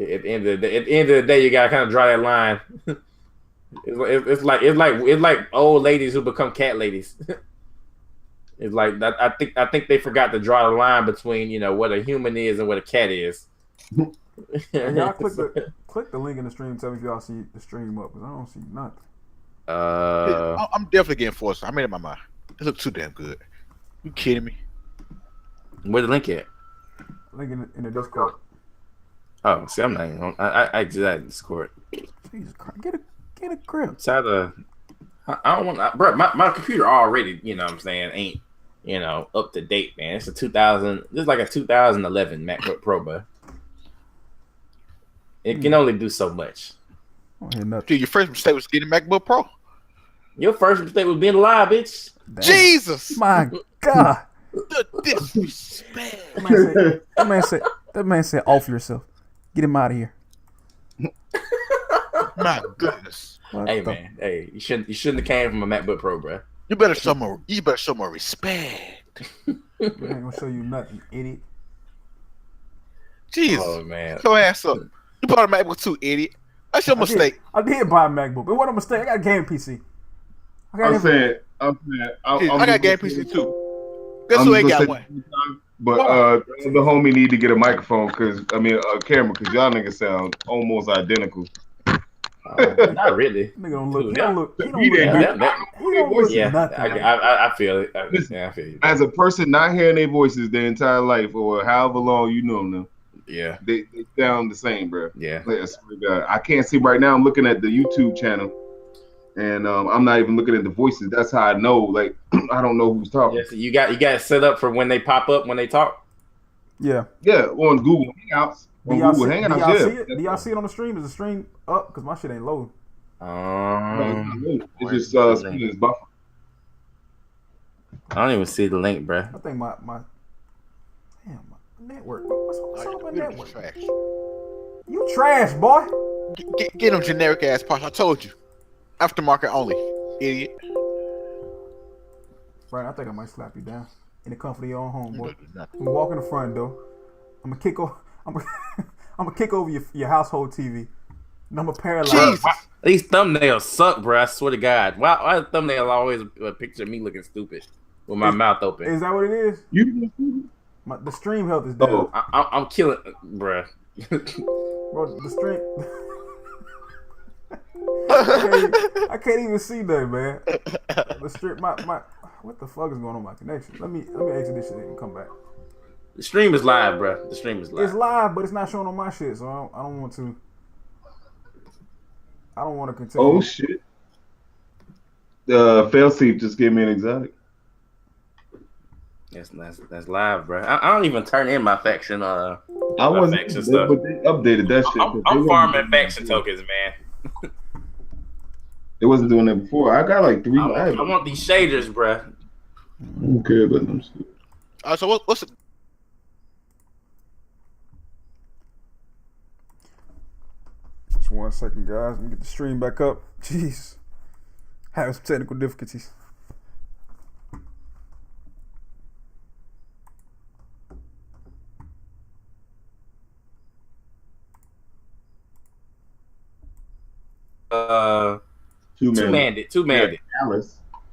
At the end of the day, you gotta kind of draw that line. It's like old ladies who become cat ladies. It's like that. I think they forgot to draw the line between what a human is and what a cat is. Hey, y'all click the link in the stream. Tell me if y'all see the stream up because I don't see nothing. I'm definitely getting forced. I made up my mind. It looks too damn good. You kidding me? Where the link at? Link in the Discord. Oh, see, I'm not even on. I did that in Discord. Jesus Christ, get a grip. I don't want, bro. My computer already, you know what I'm saying, ain't up to date, man. It's a 2000. This is like a 2011 MacBook Pro, bro. It can only do so much. Dude, your first mistake was getting a MacBook Pro. Your first mistake was being alive, bitch. Damn. Jesus, my God. The disrespect. That man said, off yourself. Get him out of here. My goodness. Man. Hey, you shouldn't have came from a MacBook Pro, bro. You better show more respect. I ain't gonna show you nothing, idiot. Jesus. Oh man. Your ass up. You bought a MacBook too, idiot. That's your mistake. I did buy a MacBook. It wasn't a mistake. I got a game PC. I got a game PC too. Guess who ain't got one? But the homie need to get a microphone a camera because y'all niggas sound almost identical. Not really. Nigga don't look. I feel it. I feel you. As a person not hearing their voices their entire life or however long you know them, yeah, they sound the same, bro. Yeah, like, I swear to God, I can't see right now. I'm looking at the YouTube channel, and I'm not even looking at the voices. That's how I know. Like I don't know who's talking. Yeah, so you got it set up for when they pop up when they talk. Yeah. Yeah, on Google Hangouts. Do y'all see it? Do y'all see it on the stream? Is the stream up? Because my shit ain't loading. It's just it's buffer. I don't even see the link, bro. I think my network. What's up with my network? Trash. You trash, boy. Get them generic ass parts. I told you. Aftermarket only, idiot. Right, I think I might slap you down in the comfort of your own home, boy. I'm gonna walk in the front door. I'm gonna kick over your household TV. And I'm gonna paralyze. These thumbnails suck, bro. I swear to God. Why the thumbnail always a picture of me looking stupid with my mouth open? Is that what it is? The stream health is down. Oh, I'm killing, bro. Bro, the stream. I can't even see that, man. The stream, what the fuck is going on with my connection? Let me exit this shit and come back. The stream is live, bro. The stream is live. It's live, but it's not showing on my shit, so I don't want to. I don't want to continue. Oh shit! Failsafe just gave me an exotic. That's live, bro. I don't even turn in my faction. I wasn't, faction stuff. But they updated that shit. I'm farming faction tokens, man. It wasn't doing that before. I got like 3. I want these shaders, bro. I don't care about them shit. So what's it? Just 1 second, guys. Let me get the stream back up. Jeez. Having some technical difficulties. Two-manded.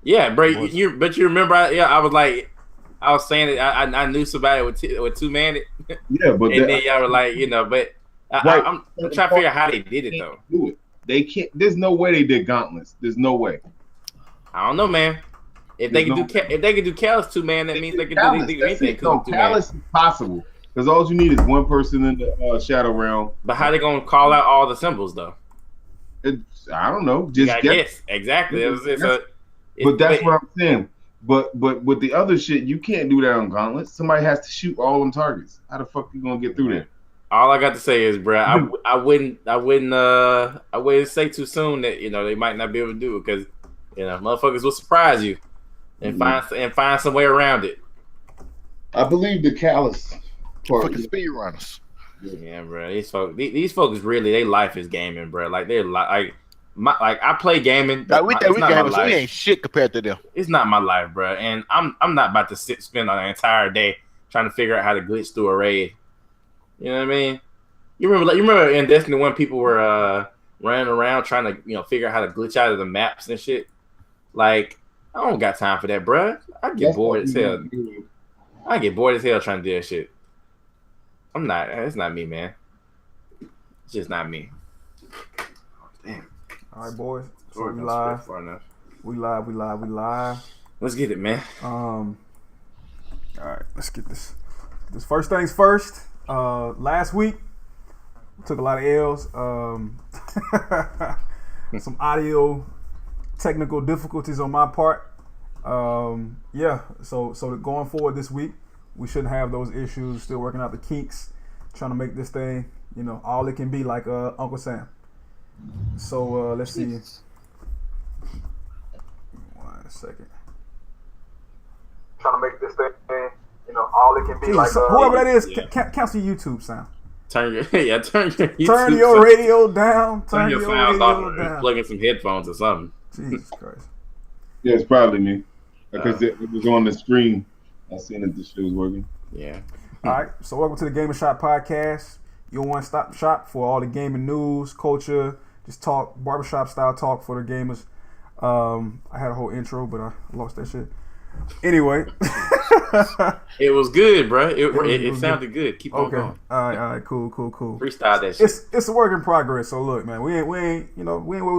Yeah, bro. You remember? I was saying that I knew somebody with two-manded. Yeah, but and then y'all were like, but I'm trying to figure out how they did it though. Do it. They can't. There's no way they did gauntlets. There's no way. I don't know, man. If they can do Callus two-man, that means they can do anything. Callus is possible because all you need is one person in the shadow realm. But how they gonna call out all the symbols though? I don't know. Just guess exactly. But that's what I'm saying. But with the other shit, you can't do that on gauntlets. Somebody has to shoot all them targets. How the fuck you gonna get through that? All I got to say is, bro, I wouldn't say too soon that they might not be able to do it because motherfuckers will surprise you and find some way around it. I believe the Callus part. Fucking speed runners. Yeah, bro. These folks really, their life is gaming, bro. Like they're like I play gaming. We ain't shit compared to them. It's not my life, bro. And I'm not about to spend an entire day trying to figure out how to glitch through a raid. You know what I mean? You remember in Destiny when people were running around trying to figure out how to glitch out of the maps and shit. Like I don't got time for that, bruh. I get bored as hell. I get bored as hell trying to do that shit. I'm not. It's not me, man. It's just not me. Damn. All right, boys. So we live. We live. Let's get it, man. All right, let's get this. This first things first. Last week took a lot of L's. Some audio technical difficulties on my part. Yeah. So going forward this week, we shouldn't have those issues. Still working out the kinks, trying to make this thing, all it can be, like Uncle Sam. So let's see. 1 second. Trying to make this thing, all it can be. Jesus, like whoever that is, cancel YouTube sound. Turn your YouTube turn your radio down. Turn your sound off. Plug in some headphones or something. Jesus Christ. Yeah, it's probably me because it was on the screen. I seen that this shit was working. Yeah. All right. So welcome to the GamerShop Podcast. Your one-stop shop for all the gaming news, culture, just talk, barbershop style talk for the gamers. I had a whole intro, but I lost that shit. Anyway, it was good, bro. It sounded good. Keep on going. All right, cool. Freestyle that shit. It's a work in progress. So look, man, we ain't where we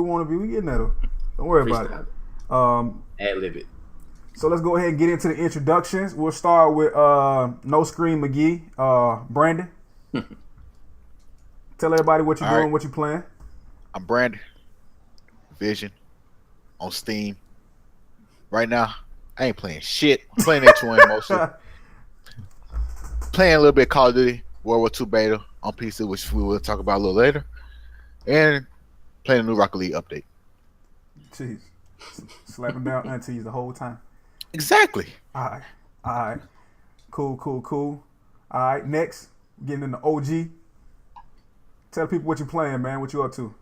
want to be. We getting there though. Don't worry about it. Ad-lib it. So let's go ahead and get into the introductions. We'll start with No Screen McGee, Brandon. Tell everybody what you're doing, what you're playing. I'm Brandon. Vision on Steam. Right now, I ain't playing shit. I'm playing H1 mostly. Playing a little bit Call of Duty World War II beta on PC, which we will talk about a little later. And playing a new Rocket League update. Jeez. Slapping down aunties the whole time. Exactly. All right. Cool. All right, next, getting into OG. Tell people what you're playing, man. What you up to?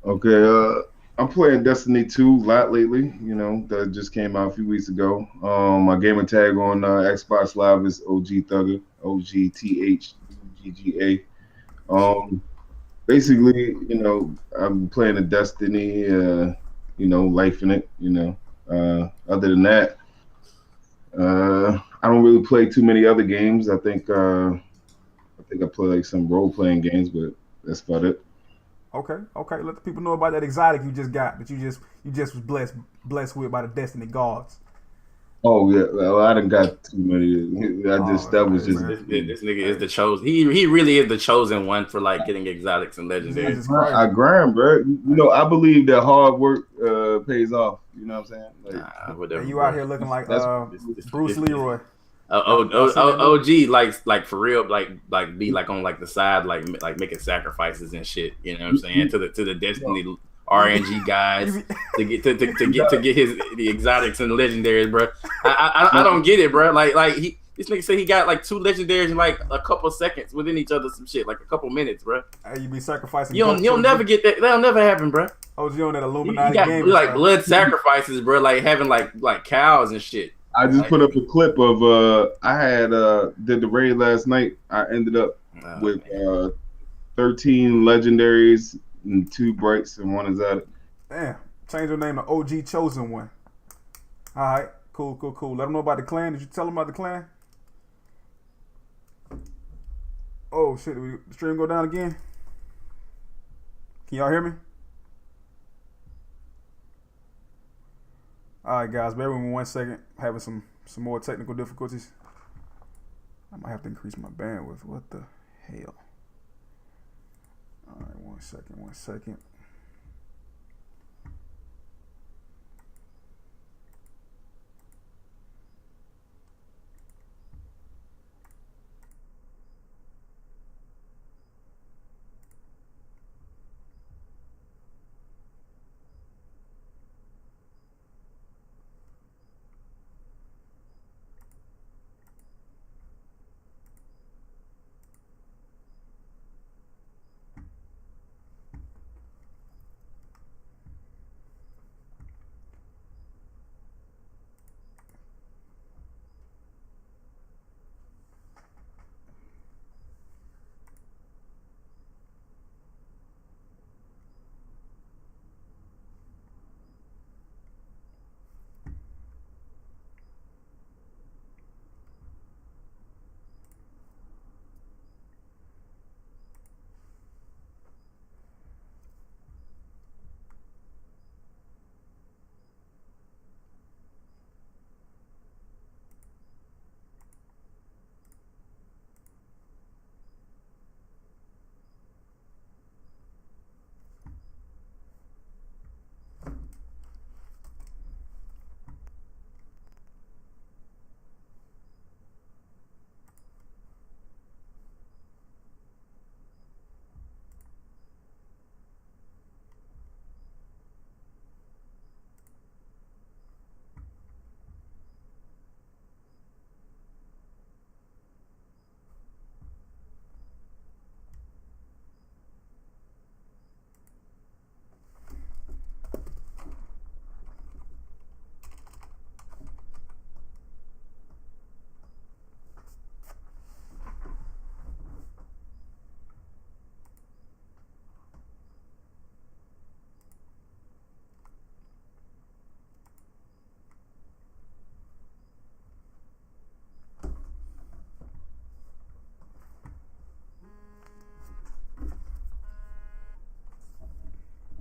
Okay, I'm playing Destiny 2 a lot lately. That just came out a few weeks ago. My gamer tag on Xbox Live is OGThugga, OGThugga. Basically, I'm playing the Destiny, life in it. Other than that, I don't really play too many other games. I think I play like some role-playing games, but that's about it. Okay. Let the people know about that exotic you just got, that you just was blessed with by the Destiny gods. Oh yeah, well, I done got too many. This nigga is the chosen. He really is the chosen one for like getting exotics and legendaries. I grind, bro. I believe that hard work pays off. You know what I'm saying? Like, whatever. And you out here looking like Bruce Leroy. OG like for real, like be like on like the side, like making sacrifices and shit. You know what I'm saying? To the Destiny RNG guys to get the exotics and the legendaries, bro. I don't get it, bro. Like this nigga said he got like 2 legendaries in like a couple of seconds within each other, some shit, like a couple minutes, bro. You be sacrificing. You'll never get that. That'll never happen, bro. OG on that Illuminati game. Like blood sacrifices, bro. Like having like cows and shit. I just put up a clip of I had did the raid last night. I ended up with 13 legendaries and 2 brights and 1 exotic. Damn, change your name to OG Chosen One. All right, cool. Let them know about the clan. Did you tell them about the clan? Oh shit, did the stream go down again? Can y'all hear me? All right, guys, bear with me 1 second. Having some more technical difficulties. I might have to increase my bandwidth. What the hell? All right, 1 second.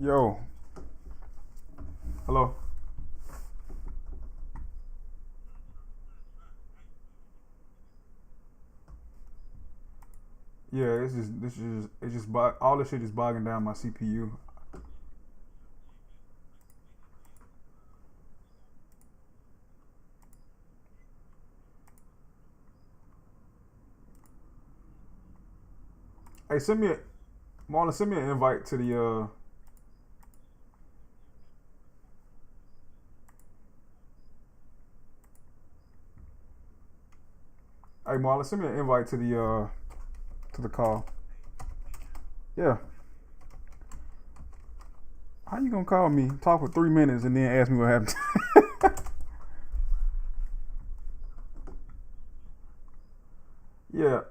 Yo. Hello. Yeah, all this shit is bogging down my CPU. Hey, Marlon, send me an invite to the Hey Marlon, send me an invite to the call. Yeah. How you gonna call me, talk for 3 minutes, and then ask me what happened? Yeah.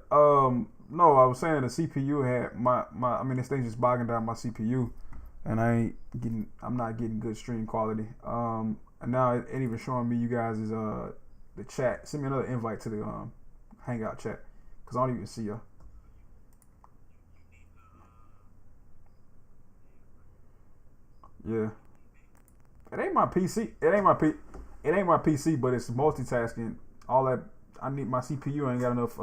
No, I was saying the CPU had I mean, this thing's just bogging down my CPU, and I'm not getting good stream quality. And now it ain't even showing me you guys' the chat. Send me another invite to the Hangout chat, cause I don't even see you. Yeah. It ain't my PC. It ain't my PC, but it's multitasking. All that I need, my CPU ain't got enough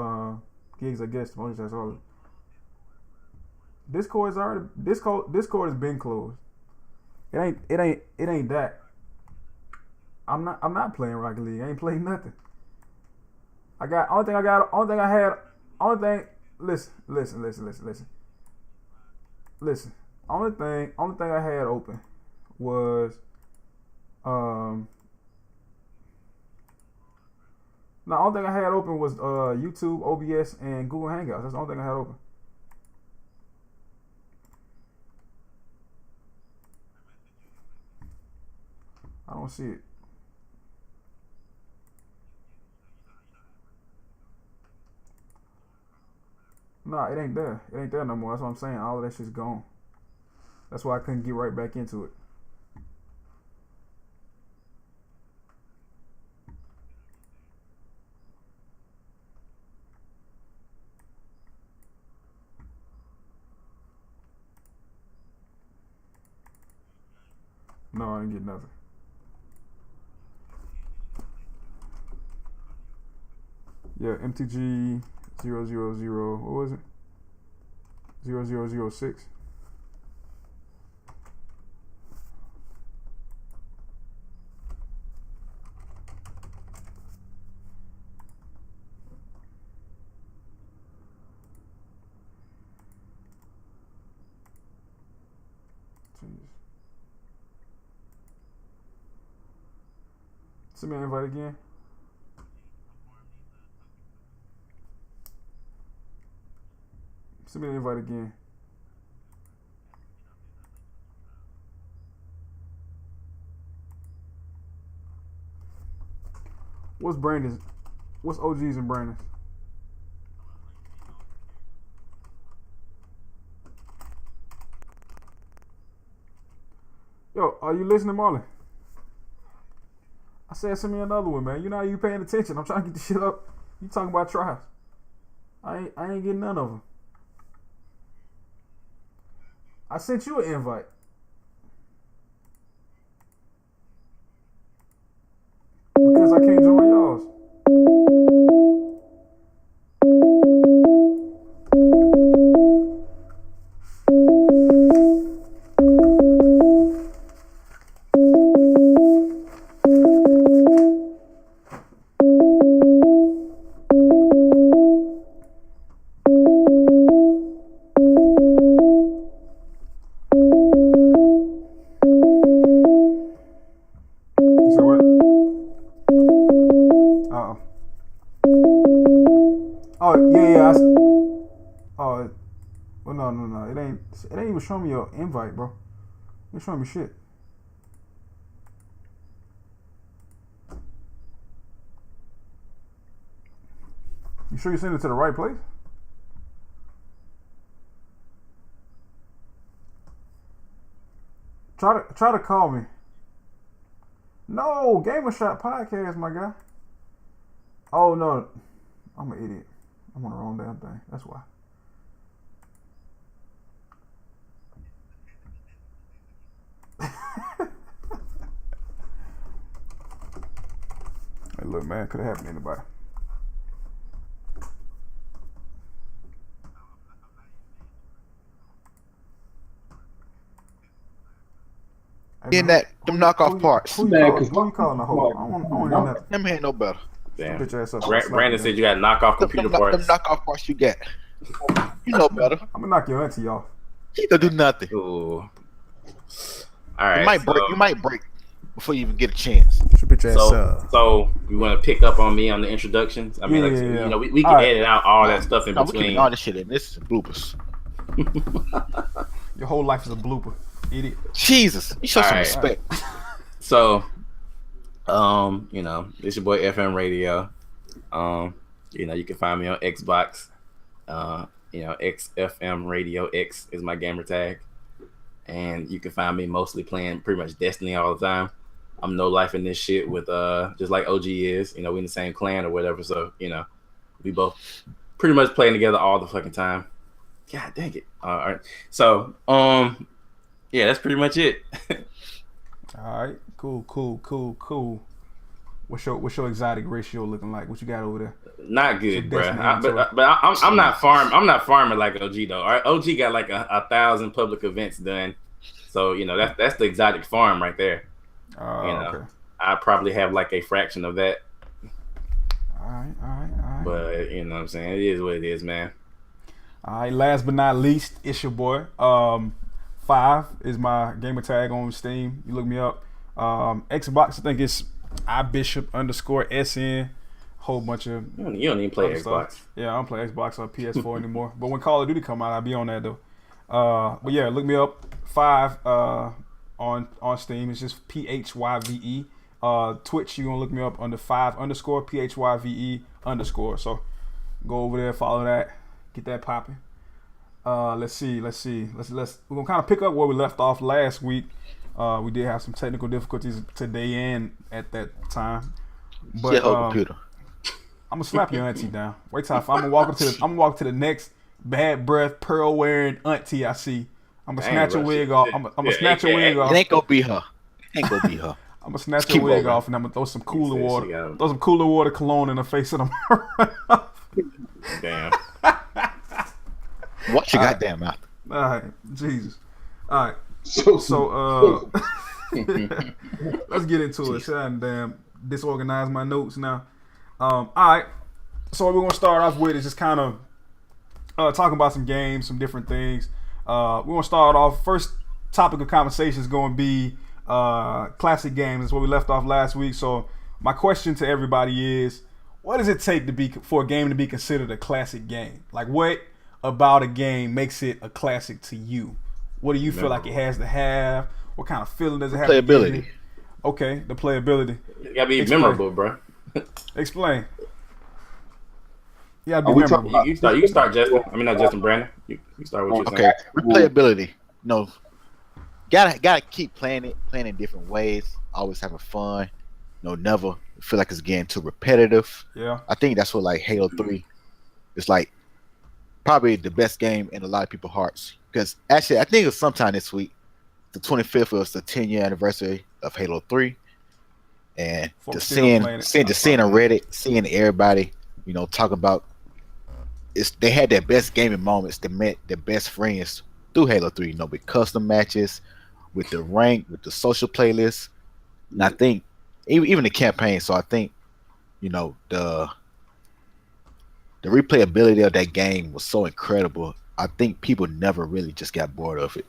gigs, I guess, to multitask all of it. Discord has been closed. It ain't that. I'm not playing Rocket League. I ain't playing nothing. Only thing I had, only thing, listen. Only thing I had open was, no, only thing I had open was YouTube, OBS, and Google Hangouts. That's the only thing I had open. I don't see it. Nah, it ain't there. It ain't there no more. That's what I'm saying. All of that shit's gone. That's why I couldn't get right back into it. No, I didn't get nothing. Yeah, MTG 000. What was it? 0006. Jeez. Send me an invite again. Send me an invite again. What's Brandon's? What's OG's and Brandon's? Yo, are you listening, Marlon? I said send me another one, man. You know how you paying attention. I'm trying to get this shit up. You talking about trials. I ain't getting none of them. I sent you an invite. Because I can't join y'all's. It ain't even showing me your invite, bro. It ain't showing me shit. You sure you sent it to the right place? Try to call me. No, GamerShop Podcast, my guy. Oh no, I'm an idiot. I'm on the wrong damn thing. That's why. look, man. Could have happened to anybody. In that them knockoff parts. Who you calling a hoe? I don't hear nothing. Them ain't no better. Damn. Bitch ass up. Brandon said you got knockoff computer parts. Them knockoff parts you get. You know better. I'm gonna knock your auntie off. You don't do nothing. Ooh. All right. You might break before you even get a chance. So you want to pick up on me on the introductions? I mean, you know, we can edit out all that stuff in between. We can all this shit in. This is bloopers. Your whole life is a blooper, idiot. Jesus, you show some respect. So, you know, it's your boy FM Radio. You know, you can find me on Xbox. You know, XFM Radio X is my gamer tag. And you can find me mostly playing pretty much Destiny all the time. I'm no life in this shit with just like OG is. You know, we in the same clan or whatever. So, you know, we both pretty much playing together all the fucking time. God dang it. All right. So, yeah, that's pretty much it. All right. Cool. What's your exotic ratio looking like? What you got over there? Not good, bro. But I'm not farming like OG though. All right, OG got like 1,000 public events done, so you know that's the exotic farm right there. You know, okay. I probably have like a fraction of that. All right. But you know what I'm saying, it is what it is, man. All right. Last but not least, it's your boy. Phyve is my gamer tag on Steam. You look me up. Xbox, I think it's iBishop_SN. Whole bunch of you don't even play Xbox stuff. Yeah, I don't play Xbox or PS4 anymore. But when Call of Duty come out, I'll be on that though. But yeah, look me up. Phyve on Steam. It's just PHYVE. Twitch, you're gonna look me up under Phyve_PHYVE_. So go over there, follow that, get that popping. Let's see. We're gonna kind of pick up where we left off last week. We did have some technical difficulties today and at that time. But computer. I'm gonna slap your auntie down. Wait till I'm gonna walk to the next bad breath, pearl wearing auntie I see. I'm gonna snatch her wig off. I'm gonna snatch her wig off. It ain't gonna be her. I'm gonna snatch her wig off and I'm gonna throw some cooler water. Throw some cooler water cologne in her face and I'm Damn. Watch your goddamn mouth. All right, Jesus. All right. So let's get into it. Shut damn disorganize my notes now. All right. So what we're gonna start off with is just kind of talking about some games, some different things. We're gonna start off. First topic of conversation is going to be classic games. That's where we left off last week. So my question to everybody is, what does it take for a game to be considered a classic game? Like, what about a game makes it a classic to you? What do you feel like it has to have? What kind of feeling does it have? Playability. Okay, the playability. It gotta be memorable, bro. Explain. You gotta be memorable. You can start, Justin. I mean, not Justin, Brandon. You start with your okay. Replayability. No, gotta keep playing it, playing in different ways. Always having fun. No, never feel like it's getting too repetitive. Yeah. I think that's what like Halo 3 is like. Probably the best game in a lot of people's hearts. Because actually, I think it was sometime this week. The 25th was the 10-year anniversary of Halo 3. And just seeing on Reddit, seeing everybody, you know, talk about they had their best gaming moments. They met their best friends through Halo 3, you know, with custom matches, with the rank, with the social playlists. And I think even the campaign. So I think, you know, the replayability of that game was so incredible. I think people never really just got bored of it.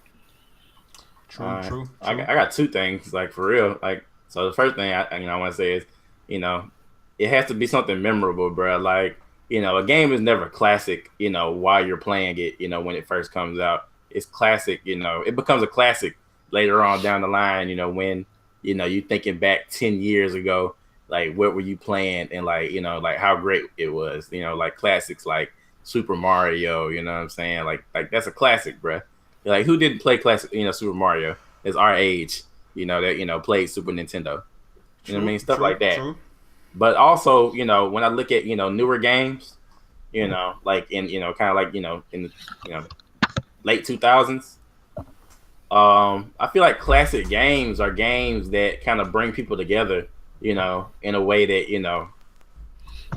True. I got two things, like for real. Like, so the first thing I want to say is, you know, it has to be something memorable, bro. Like, you know, a game is never classic, you know, while you're playing it, you know, when it first comes out. It's classic, you know, it becomes a classic later on down the line, you know, when, you know, you thinking back 10 years ago, like, what were you playing and, like, you know, like how great it was, you know, like classics like Super Mario, you know what I'm saying? Like that's a classic, bro. Like, who didn't play classic, you know, Super Mario? It's our age, you know, that, you know, played Super Nintendo. You know what I mean? Stuff like that. True. But also, you know, when I look at, you know, newer games, you know, like in, you know, kind of like, you know, in the, you know, late 2000s, I feel like classic games are games that kind of bring people together, you know, in a way that, you know,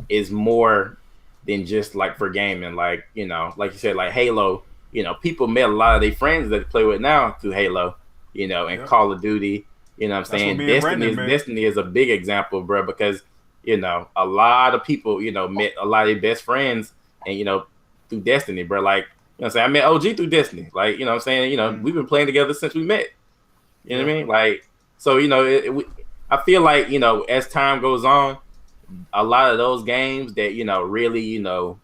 is more than just like for gaming. Like, you know, like you said, like Halo, you know, people met a lot of their friends that they play with now through Halo, you know, and Call of Duty, you know what I'm saying? Destiny is a big example, bro, because, you know, a lot of people, you know, met a lot of their best friends and, you know, through Destiny, bro. Like, you know what I'm saying? I met OG through Destiny. Like, you know what I'm saying? You know, we've been playing together since we met. You know what I mean? Like, so, you know, I feel like, you know, as time goes on, a lot of those games that, you know, really, you know,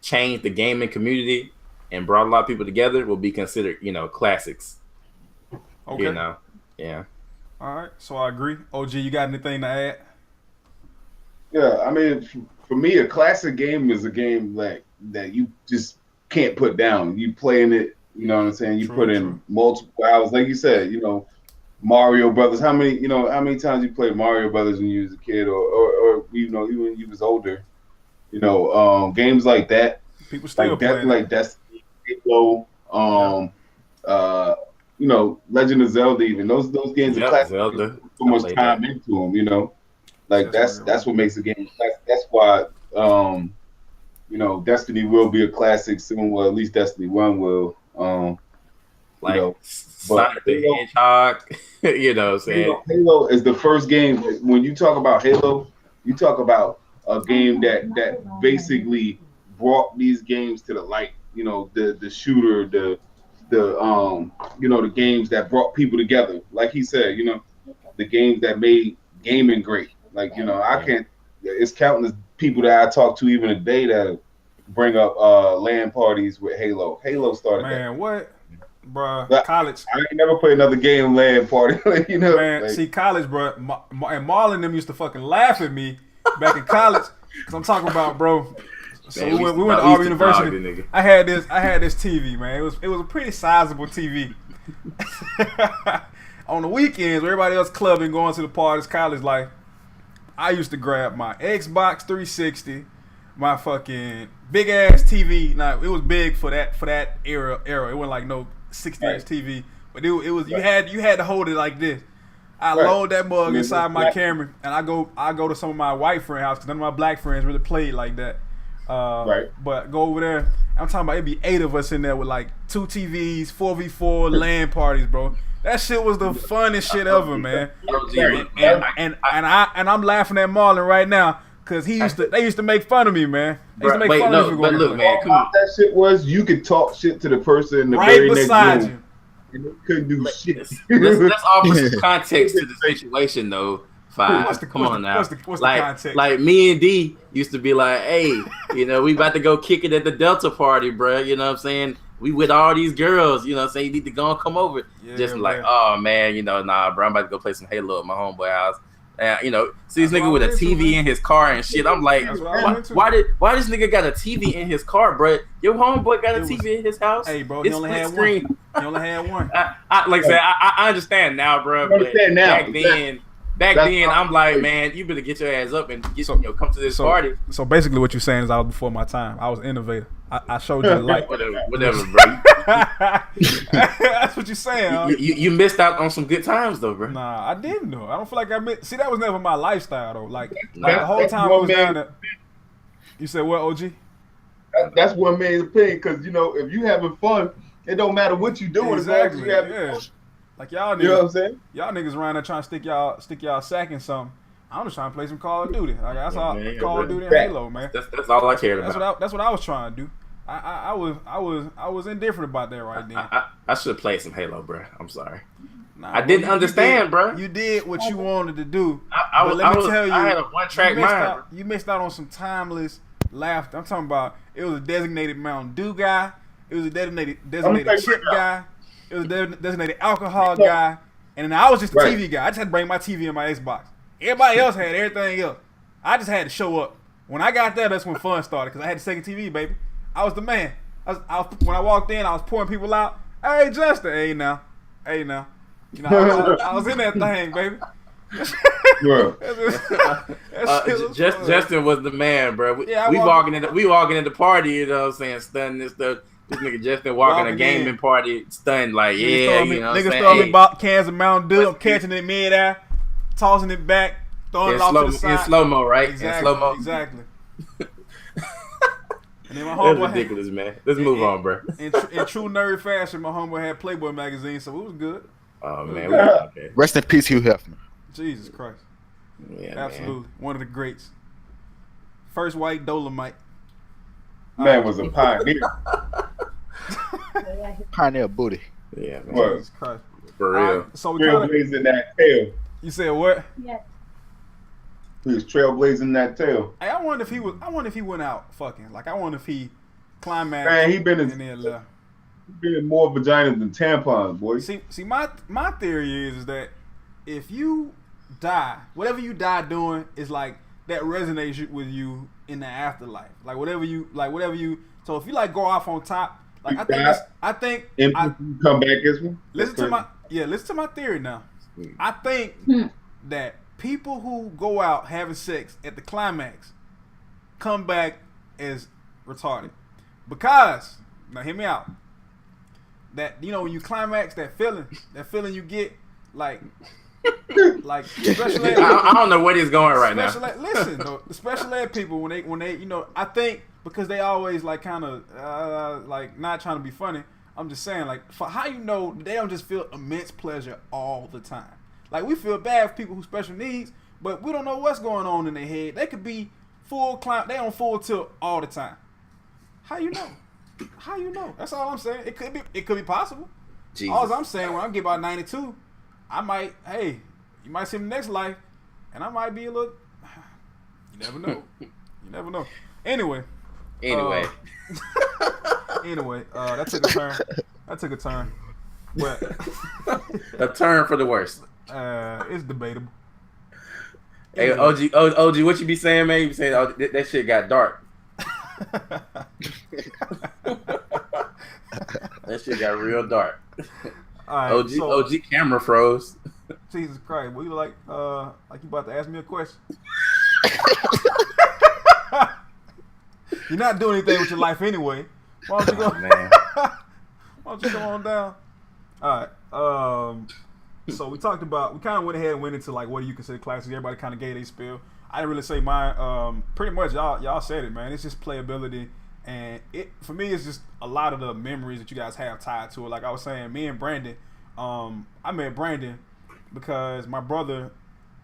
changed the gaming community and brought a lot of people together will be considered, you know, classics. Okay. You know, yeah. All right, so I agree. OG, you got anything to add? Yeah, I mean, for me, a classic game is a game like that you just can't put down. You playing it, you know what I'm saying? You put in multiple hours, like you said. You know, Mario Brothers. How many times you played Mario Brothers when you was a kid, or you know, even when you was older? You know, games like that. People still like playing like Destiny, Halo, you know, Legend of Zelda. Even those games are classic. Zelda. So much time into them, you know. Like that's what makes a game classic. That's why you know, Destiny will be a classic soon. Well, at least Destiny 1 will. Like, you know, Sonic the Hedgehog, you know what I'm saying? Halo is the first game. When you talk about Halo, you talk about a game that basically brought these games to the light. You know, the shooter, the you know, the games that brought people together. Like he said, you know, the games that made gaming great. Like, you know, I can't. It's countless people that I talk to even today that bring up LAN parties with Halo. Halo started. Man, what? Bruh, college. I ain't never played another game LAN party. Like, you know, man, like, see, college, bruh, and Marlon and them used to fucking laugh at me back in college because I'm talking about, bro. So man, we went to Auburn University. I had this TV, man. It was a pretty sizable TV. On the weekends, where everybody else clubbing, going to the parties, college life, I used to grab my Xbox 360, my fucking big ass TV. Now it was big for that era. It wasn't like no 60-inch TV, but it was you had to hold it like this. I load that mug inside my camera, and I go to some of my white friend house because none of my black friends really played like that. But go over there. I'm talking about it'd be 8 of us in there with like 2 TVs, 4v4 LAN parties, bro. That shit was the funnest shit ever, man. And I'm laughing at Marlon right now because they used to make fun of me, man. They used to make fun of me. But look, man, that shit was you could talk shit to the person in the very next room. And they couldn't do shit. Let's offer some context to the situation, though. Come on now. What's the context? Like me and D used to be like, hey, you know, we about to go kick it at the Delta party, bro. You know what I'm saying? We with all these girls, you know what I'm saying? You need to go and come over. Yeah, like, oh, man, you know, nah, bro, I'm about to go play some Halo at my homeboy house. And, you know, see this nigga with a TV in his car and shit. I'm like, why this nigga got a TV in his car, bro? Your homeboy got a TV in his house? Hey, bro, he only had one. He only had one. Like I said, I understand now, bro. But back then, I'm like, man, you better get your ass up and come to this party. So basically, what you're saying is I was before my time. I was an innovator. I showed you the light. Whatever, bro. That's what you're saying. Huh? You missed out on some good times, though, bro. Nah, I didn't though. I don't feel like I missed. See, that was never my lifestyle though. Like the whole time I was down there. You said what, OG? That's one man's opinion because you know if you having fun, it don't matter what you doing. Exactly. As long as you having fun. Like y'all niggas, you know what I'm saying? Y'all niggas around there trying to stick y'all sack in something. I'm just trying to play some Call of Duty. Like that's all Call of Duty and Halo, man. That's all I cared about. That's what I was trying to do. I was indifferent about that right then. I should have played some Halo, bro. I'm sorry. Nah, I didn't understand, bro. You did what you wanted to do. Let me tell you, I had a one-track mind. You missed out on some timeless laughter. I'm talking about it was a designated Mountain Dew guy. It was a designated chip guy. It was a designated alcohol guy. And then I was just a TV guy. I just had to bring my TV and my Xbox. Everybody else had everything else. I just had to show up. When I got there, that's when fun started because I had the second TV, baby. I was the man. When I walked in, I was pouring people out. Hey, Justin. Hey, now. You know, I was in that thing, baby. Justin was the man, bro. We walking in the party, you know what I'm saying, stunning this stuff. This nigga Justin walking a gaming party, stunned like, you know what I'm saying? Niggas throwing me cans of Mountain Dew, I'm catching it mid-air, tossing it back, throwing it off to the side. In slow-mo, right? Exactly. In slow-mo. Exactly. And then my That's homeboy ridiculous, man. Let's move on, bro. In true nerd fashion, my homeboy had Playboy magazine, so it was good. Oh man, okay. Rest in peace, Hugh Hefner. Jesus Christ. Yeah, absolutely, man. One of the greats. First white Dolomite. Man was a pioneer. Pioneer booty. Yeah, man. What? Jesus Christ. For real. So we trailblazing that tail. You said what? Yeah. He was trailblazing that tail. Hey, I wonder if he went out fucking. Like I wonder if he climaxed. Man, he been and then left. Been more vaginas than tampons, boy. See, my theory is that if you die, whatever you die doing is like that resonates with you in the afterlife. Like whatever you. So if you like go off on top, like I think come back as one. Listen to my theory now. I think that people who go out having sex at the climax come back as retarded. Because, now hear me out. That, you know, when you climax, that feeling you get, like special ed. I don't know where it's going right now. Listen, though, the special ed people, when they, you know, I think because they always like kind of like not trying to be funny. I'm just saying, like, for how you know they don't just feel immense pleasure all the time. Like, we feel bad for people who special needs, but we don't know what's going on in their head. They could be they on full tilt all the time. How you know? How you know? That's all I'm saying. It could be possible. Jesus. All I'm saying, when I get about 92, you might see me next life, and I might be a little. You never know. You never know. Anyway. That took a turn. But a turn for the worst. It's debatable. Hey, OG, what you be saying, man? You be saying, oh, that shit got dark. That shit got real dark. All right, OG camera froze. Jesus Christ, well, you like you about to ask me a question. You're not doing anything with your life anyway. Why don't you go? Man. Why don't you come on down? All right. So we kind of went ahead and went into like what do you consider classics. Everybody kind of gave their spiel. I didn't really say mine. Pretty much y'all said it, man. It's just playability, and for me it's just a lot of the memories that you guys have tied to it. Like I was saying, me and Brandon, I met Brandon because my brother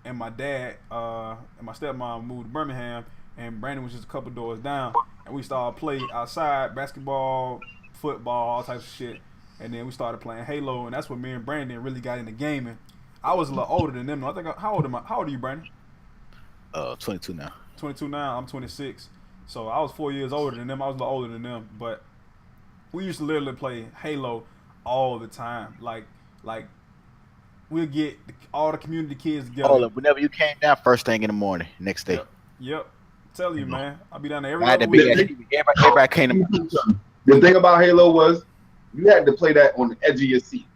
and my dad and my stepmom moved to Birmingham, and Brandon was just a couple doors down, and we started playing outside, basketball, football, all types of shit. And then we started playing Halo, and that's when me and Brandon really got into gaming. I was a little older than them. I think how old are you, Brandon? 22 now. 22 now. I'm 26. So I was 4 years older than them. I was a little older than them, but we used to literally play Halo all the time. Like we'll get all the community kids together. Hold up. Whenever you came down, first thing in the morning, next day. Yep. Tell you, man. I'll be down there every Everybody came to. The thing about Halo was you had to play that on the edge of your seat.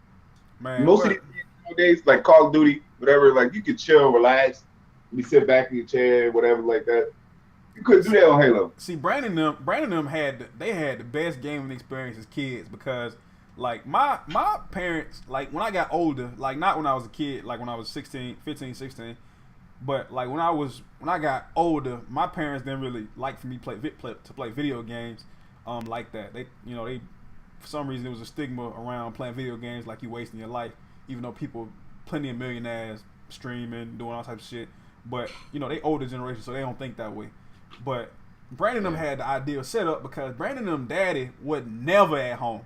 Man, most of these nowadays, like Call of Duty, whatever, like you could chill, relax, you sit back in your chair, whatever, like that. You couldn't do that on Halo. See, Brandon them had the best gaming experience as kids because, like, my parents, like, when I got older, like, not when I was a kid, like when I was 15, 16, but like when I got older, my parents didn't really like for me to play video games, like that. They for some reason, there was a stigma around playing video games like you wasting your life, even though plenty of millionaires streaming, doing all types of shit. But, they older generation, so they don't think that way. But Brandon them had the ideal setup because Brandon them daddy was never at home.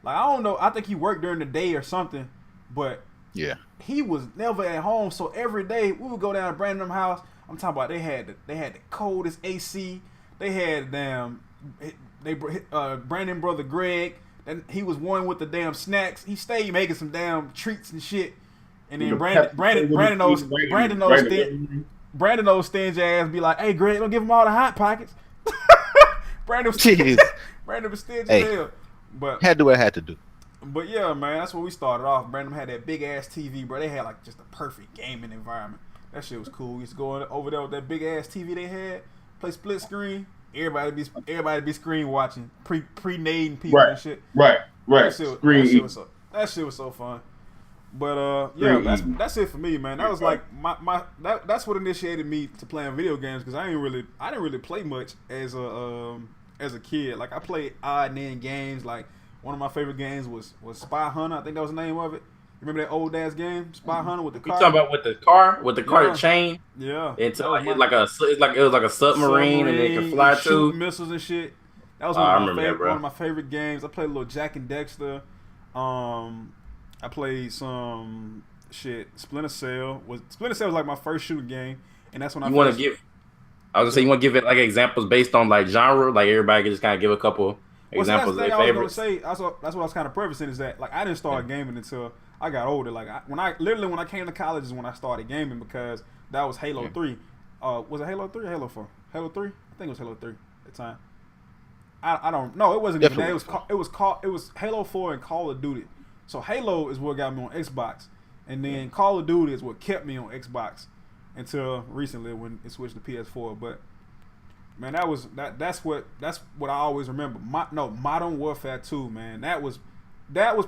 Like, I don't know, I think he worked during the day or something, but yeah, he was never at home. So every day we would go down to Brandon them house. I'm talking about they had the coldest AC. They had Brandon brother Greg. And he was one with the damn snacks. He stayed making some damn treats and shit. And then Brandon knows stingy ass be like, "Hey, Greg, don't give him all the hot pockets." Brandon was stingy as hell. But had to do what I had to do. But yeah, man, that's where we started off. Brandon had that big ass TV, bro. They had like just a perfect gaming environment. That shit was cool. We used to go over there with that big ass TV they had, play split screen. Everybody be screen watching, pre-nading people and shit. Right. That shit was so fun. But yeah, that's it for me, man. That was like that's what initiated me to playing video games because I didn't really play much as a kid. Like I played odd and end games. Like one of my favorite games was Spy Hunter. I think that was the name of it. Remember that old ass game, Spy Hunter with the car? You talking about with the car, the chain? Yeah. It was like a submarine and it could fly too. Missiles and shit. That was one of my favorite games. I played a little Jack and Dexter. I played some Splinter Cell. Splinter Cell was like my first shooting game, and that's when I was gonna say you want to give it like examples based on like genre, like everybody can just kind of give a couple examples of their favorites. That's what I was kind of prefacing is that like I didn't start gaming until I got older. Like when I came to college is when I started gaming because that was Halo 3. Was it Halo 3 or Halo 4? Halo 3? I think it was Halo 3 at the time. I don't know. It wasn't even that. It was Halo 4 and Call of Duty. So Halo is what got me on Xbox, and then Call of Duty is what kept me on Xbox until recently when it switched to PS4. But man, that's what I always remember. Modern Warfare 2, man. That was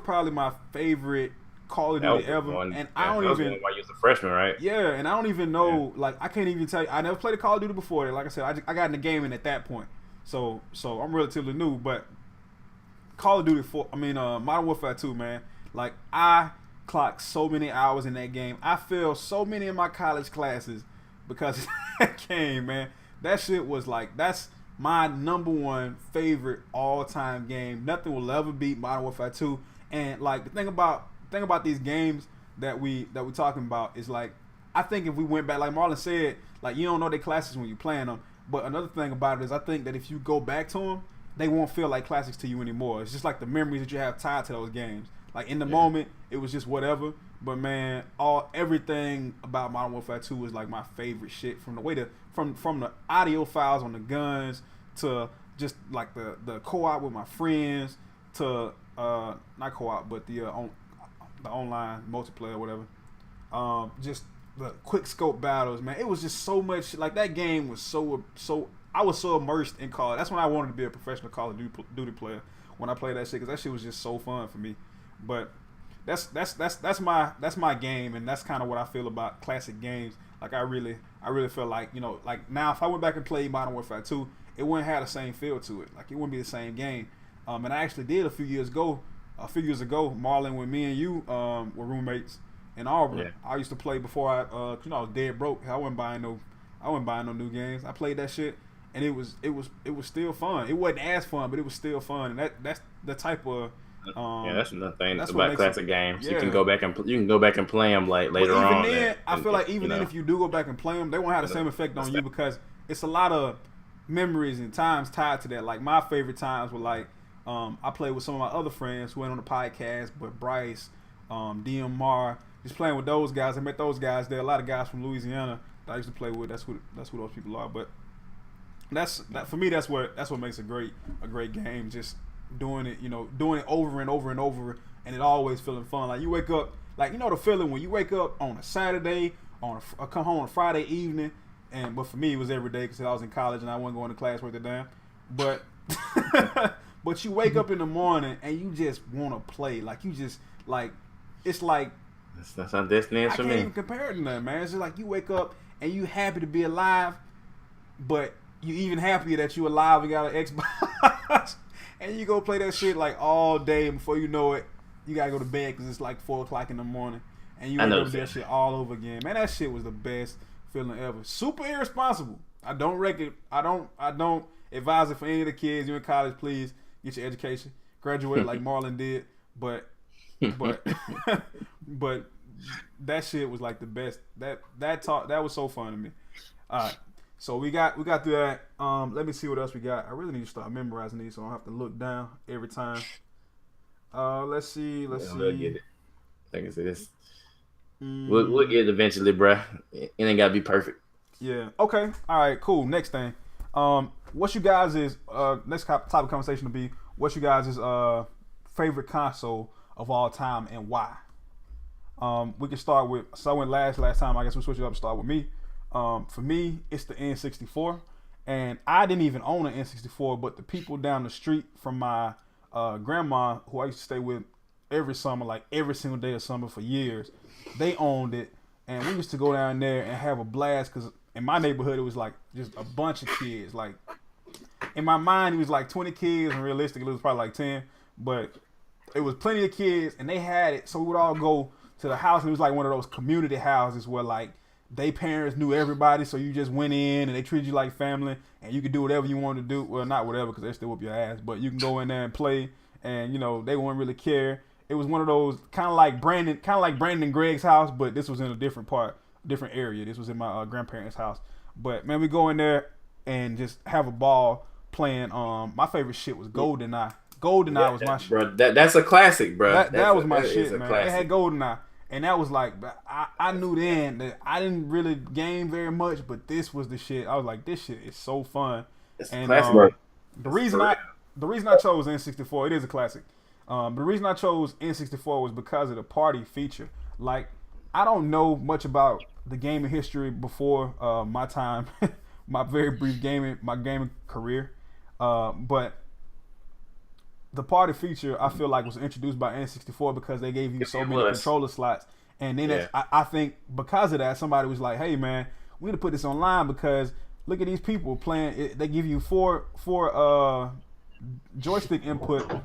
probably my favorite Call of Duty ever. And I don't even. While you was a freshman, right? Yeah, and I don't even know. Like I can't even tell you. I never played a Call of Duty before. Like I said, I got in the gaming at that point. So I'm relatively new, but Call of Duty 4, Modern Warfare 2, man. Like I clocked so many hours in that game. I failed so many of my college classes because of that game, man. That shit was like that's my number one favorite all-time game. Nothing will ever beat Modern Warfare 2. And like the thing about these games that we talking about is like I think if we went back, like Marlon said, like you don't know their classes when you're playing them. But another thing about it is I think that if you go back to them, they won't feel like classics to you anymore. It's just like the memories that you have tied to those games. Like in the moment, it was just whatever. But man, everything about Modern Warfare 2 was like my favorite shit. From the way from the audio files on the guns to just like the co-op with my friends to not co-op but the online multiplayer or whatever. Just the quick scope battles, man. It was just so much. Like that game was so. I was so immersed in Call. That's when I wanted to be a professional Call of Duty player. When I played that shit, because that shit was just so fun for me. But that's my game, and that's kind of what I feel about classic games. Like I really feel like like now if I went back and played Modern Warfare 2, it wouldn't have the same feel to it. Like it wouldn't be the same game. And I actually did a few years ago, Marlon, when me and you were roommates in Auburn. Yeah. I used to play before I was dead broke. I wasn't buying no new games. I played that shit, and it was still fun. It wasn't as fun, but it was still fun. And that's the type of that's another thing about classic games. Yeah. You can go back and play them like later on. Then I feel like even then if you do go back and play them, they won't have the same effect on you because it's a lot of memories and times tied to that. Like my favorite times were like I played with some of my other friends who went on the podcast, but Bryce, DMR. Just playing with those guys. I met those guys. There are a lot of guys from Louisiana that I used to play with. That's who those people are. But for me. That's what makes a great game. Just doing it over and over and over, and it always feeling fun. Like you wake up, like the feeling when you wake up on a Saturday, come home on a Friday evening, but for me it was every day because I was in college and I wasn't going to class worth a damn. But but you wake up in the morning and you just want to play. Like you just like it's like. That's not Destiny for me. I can't even compare it to that, man. It's just like you wake up and you happy to be alive, but you even happier that you alive and got an Xbox, and you go play that shit like all day, and before you know it, you gotta go to bed because it's like 4:00 in the morning, and you wake up that shit all over again. Man, that shit was the best feeling ever. Super irresponsible. I don't advise it for any of the kids. You're in college, please get your education, graduate like Marlon did, but but that shit was like the best. That was so fun to me. All right, so we got through that. Let me see what else we got. I really need to start memorizing these, so I don't have to look down every time. Let's see. Get it. I think it's this. We'll get it eventually, bruh. It ain't gotta be perfect. Yeah. Okay. All right. Cool. Next thing. What's you guys' next topic of conversation to be? What's you guys' favorite console of all time and why? We can start with. So I went last time. I guess we switch it up and start with me. For me, it's the N64, and I didn't even own an N64, but the people down the street from my grandma, who I used to stay with every summer, like every single day of summer for years. They owned it, and we used to go down there and have a blast. Cause in my neighborhood, it was like just a bunch of kids. Like in my mind, it was like 20 kids, and realistically, it was probably like 10. But it was plenty of kids, and they had it, so we would all go to the house, and it was like one of those community houses where like they parents knew everybody, so you just went in and they treated you like family, and you could do whatever you wanted to do. Well, not whatever, because they still whoop your ass, but you can go in there and play, and you know they wouldn't really care. It was one of those kind of like Brandon and Greg's house, but this was in a different area. This was in my grandparents' house. But man, we go in there and just have a ball playing. My favorite shit was GoldenEye. GoldenEye was my shit. Bro, that's a classic, bro. That was my shit, man. They had GoldenEye. And that was like, I knew then that I didn't really game very much, but this was the shit. I was like, this shit is so fun. It's and classic. The reason I chose N64, it is a classic. The reason I chose N64 was because of the party feature. Like, I don't know much about the gaming history before my time, my very brief gaming career, but the party feature I feel like was introduced by N64 because they gave you so many controller slots, and then I think because of that somebody was like, hey man, we need to put this online because look at these people playing. They give you four joystick input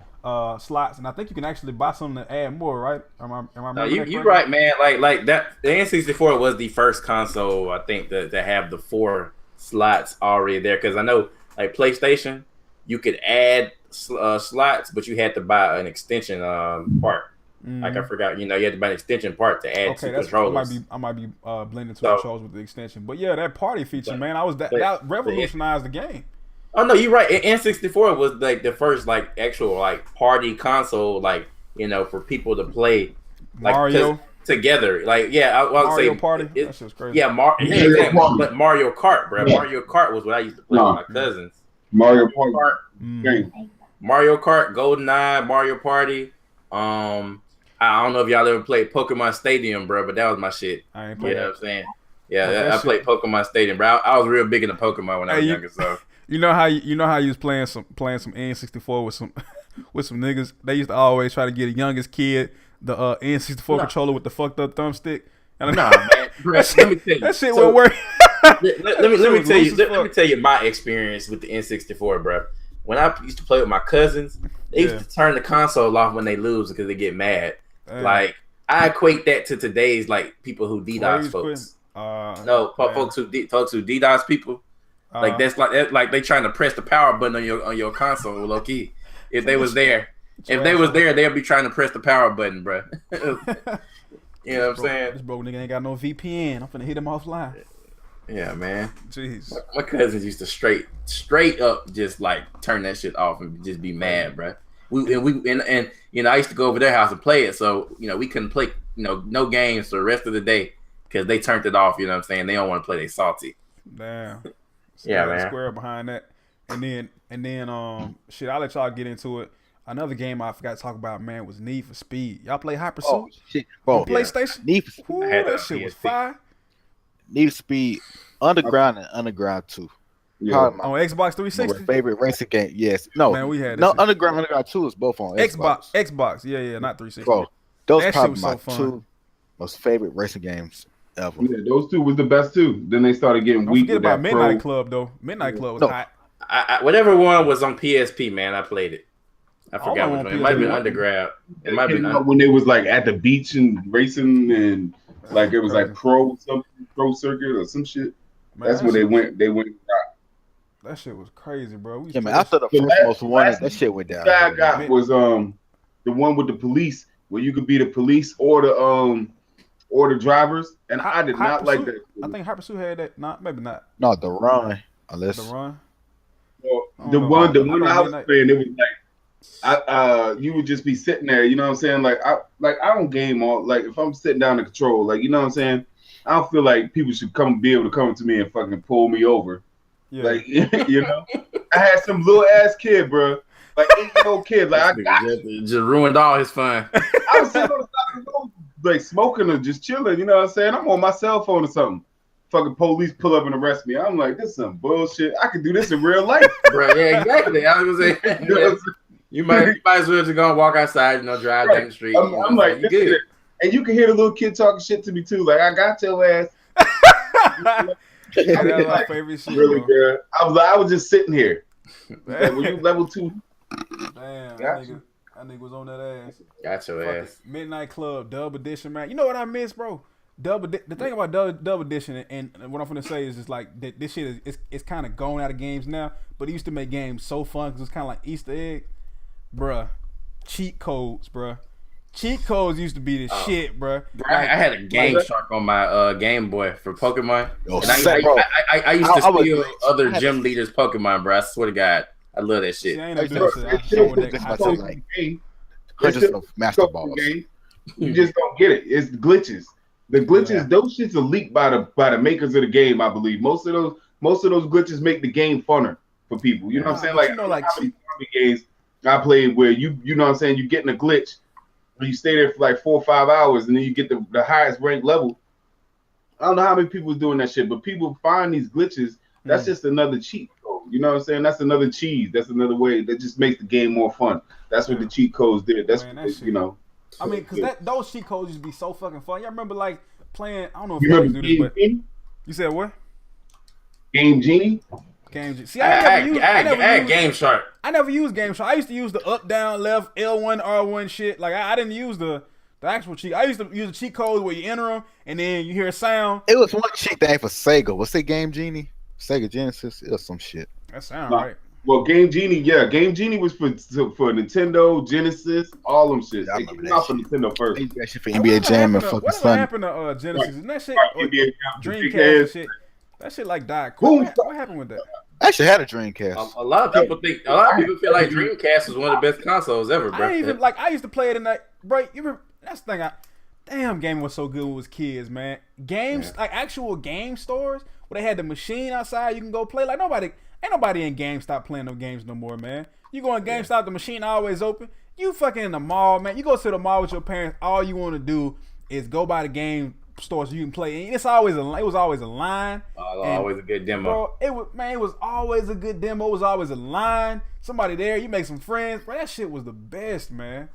slots, and I think you can actually buy something to add more, right? Am I no, you're right, man. Like that, the N64 was the first console I think that have the 4 slots already there, because I know like PlayStation, you could add slots, but you had to buy an extension part. Like I forgot, you had to buy an extension part to add 2 controllers. I might be blending 2 controllers with the extension, but yeah, that party feature, man, that revolutionized the game. Oh no, you're right. N64 was like the first like actual like party console, like for people to play like Mario together. Like I was Mario say Party. That shit's crazy. Yeah, exactly. But Mario Kart, bro. Mario Kart was what I used to play with my cousins. Mario Kart. Mario Kart, GoldenEye, Mario Party. I don't know if y'all ever played Pokemon Stadium, bro, but that was my shit. I ain't played that. What I'm saying? Yeah, I played Pokemon Stadium, bro. I was real big into Pokemon when I was younger, so. You know how you was playing some N64 with some niggas. They used to always try to get the youngest kid the N64 controller with the fucked up thumbstick. Nah, man. Bro, let me tell you. That shit won't work. let me tell you my experience with the N64, bro. When I used to play with my cousins, they used to turn the console off when they lose because they get mad. Like I equate that to today's like people who DDoS folks. Folks who DDoS people. Like that's like they trying to press the power button on your console, low key. If they was there, they'd be trying to press the power button, bro. You know what I'm saying? This broke nigga ain't got no VPN. I'm finna hit him offline. Yeah, man. Jeez. My cousins used to straight up just like turn that shit off and just be mad, bro. And I used to go over their house and play it, so we couldn't play no games for the rest of the day because they turned it off. You know what I'm saying? They don't want to play. They salty. Damn. Yeah, man. Square behind that, and then shit. I'll let y'all get into it. Another game I forgot to talk about, man, was Need for Speed. Y'all play High Pursuit? Oh shit, bro! PlayStation. Need for Speed. Ooh, that shit was fire. Need for Speed, Underground and Underground 2. Yeah. On Xbox 360. My favorite racing game. Yes. No. Man, we had no shit. Underground 2 is both on Xbox. Xbox. Yeah, not 360. Bro, those that probably my so 2 most favorite racing games ever. Yeah, those 2 was the best too. Then they started getting weak. Forget about Midnight Club though. Midnight Club was hot. Whatever one was on PSP, man, I played it. I forgot which one. It might have been Underground. It might be when they was like at the beach and racing and like it was like pro circuit or some shit. Man, that's where they went. They went. That shit was crazy, bro. Yeah, man. After the first most wanted, that shit went down. That I got was the one with the police where you could be the police or the drivers, and I did not like that. I think High Pursuit had that. Not maybe not. No, the Run. Unless the Run. Well, the one I was playing, it was like you would just be sitting there. You know what I'm saying? Like I don't game all. Like if I'm sitting down to control, like you know what I'm saying. I don't feel like people should be able to come to me and fucking pull me over. Yeah. Like, I had some little ass kid, bro. Like 8-year-old kid. Like, just ruined all his fun. I was sitting on the side of the road, like smoking or just chilling. You know what I'm saying? I'm on my cell phone or something. Fucking police pull up and arrest me. I'm like, this is some bullshit. I could do this in real life. Bro, yeah, exactly. I was saying. You might as well just go and walk outside, drive down the street. I'm like, you good. And you can hear the little kid talking shit to me too. Like, I got your ass. Yeah, that's my favorite shit. Really, bro. girl. I was just sitting here. Like, when you level 2. Damn, Gotcha. that nigga was on that ass. Got your Fucking ass. Midnight Club, Dub Edition, man. You know what I miss, bro? The thing about Dub Edition and what I'm gonna say is just like this shit it's kind of going out of games now, but it used to make games so fun because it's kind of like Easter egg, bruh. Cheat codes, bruh. Cheat codes used to be the shit, bruh. I had a Game Shark on my Game Boy for Pokemon. Yo, And I used to steal other gym leaders' Pokemon, bro. I swear to God, I love that shit. See, I ain't never do that shit. I want that hundreds of master balls. You just don't get it. It's glitches. The glitches, those shits are leaked by the makers of the game, I believe. Most of those glitches make the game funner for people. You know what I'm saying? Like, how many games I played where you know what I'm saying, you get in a glitch, and you stay there for like 4 or 5 hours, and then you get the highest ranked level. I don't know how many people is doing that shit, but people find these glitches. That's just another cheat code. You know what I'm saying? That's another cheese. That's another way that just makes the game more fun. That's what the cheat codes did. That's you know. I mean, because those cheat codes used to be so fucking fun. Y'all remember like playing? I don't know if you remember do this, but you said what? Game Genie. Game Genie. See, I had Game Shark. I never used Game Shark. I used to use the up, down, left, L1, R1 shit. Like I didn't use the actual cheat. I used to use the cheat codes where you enter them and then you hear a sound. It was one cheat thing for Sega. What's it? Game Genie? Sega Genesis? It was some shit. That sound right. Well, Game Genie, Game Genie was for Nintendo, Genesis, all them shit. It came out for Nintendo first. That shit for NBA Jam and fucking What happened to Genesis? Isn't that shit? Dreamcast and shit. That shit like died quick. What happened with that? I actually had a Dreamcast. A lot of people feel like Dreamcast was one of the best consoles ever, bro. I used to play it in that, bro. You remember that's the thing. Damn, gaming was so good when we was kids, man. Games like actual game stores where they had the machine outside you can go play. Like ain't nobody in GameStop playing no games no more, man. You go in GameStop, the machine always open. You fucking in the mall, man. You go to the mall with your parents. All you want to do is go by the game store so you can play. And it was always a line. Always a good demo. Bro, it was always a good demo. It was always a line. Somebody there, you make some friends. Bro, that shit was the best, man.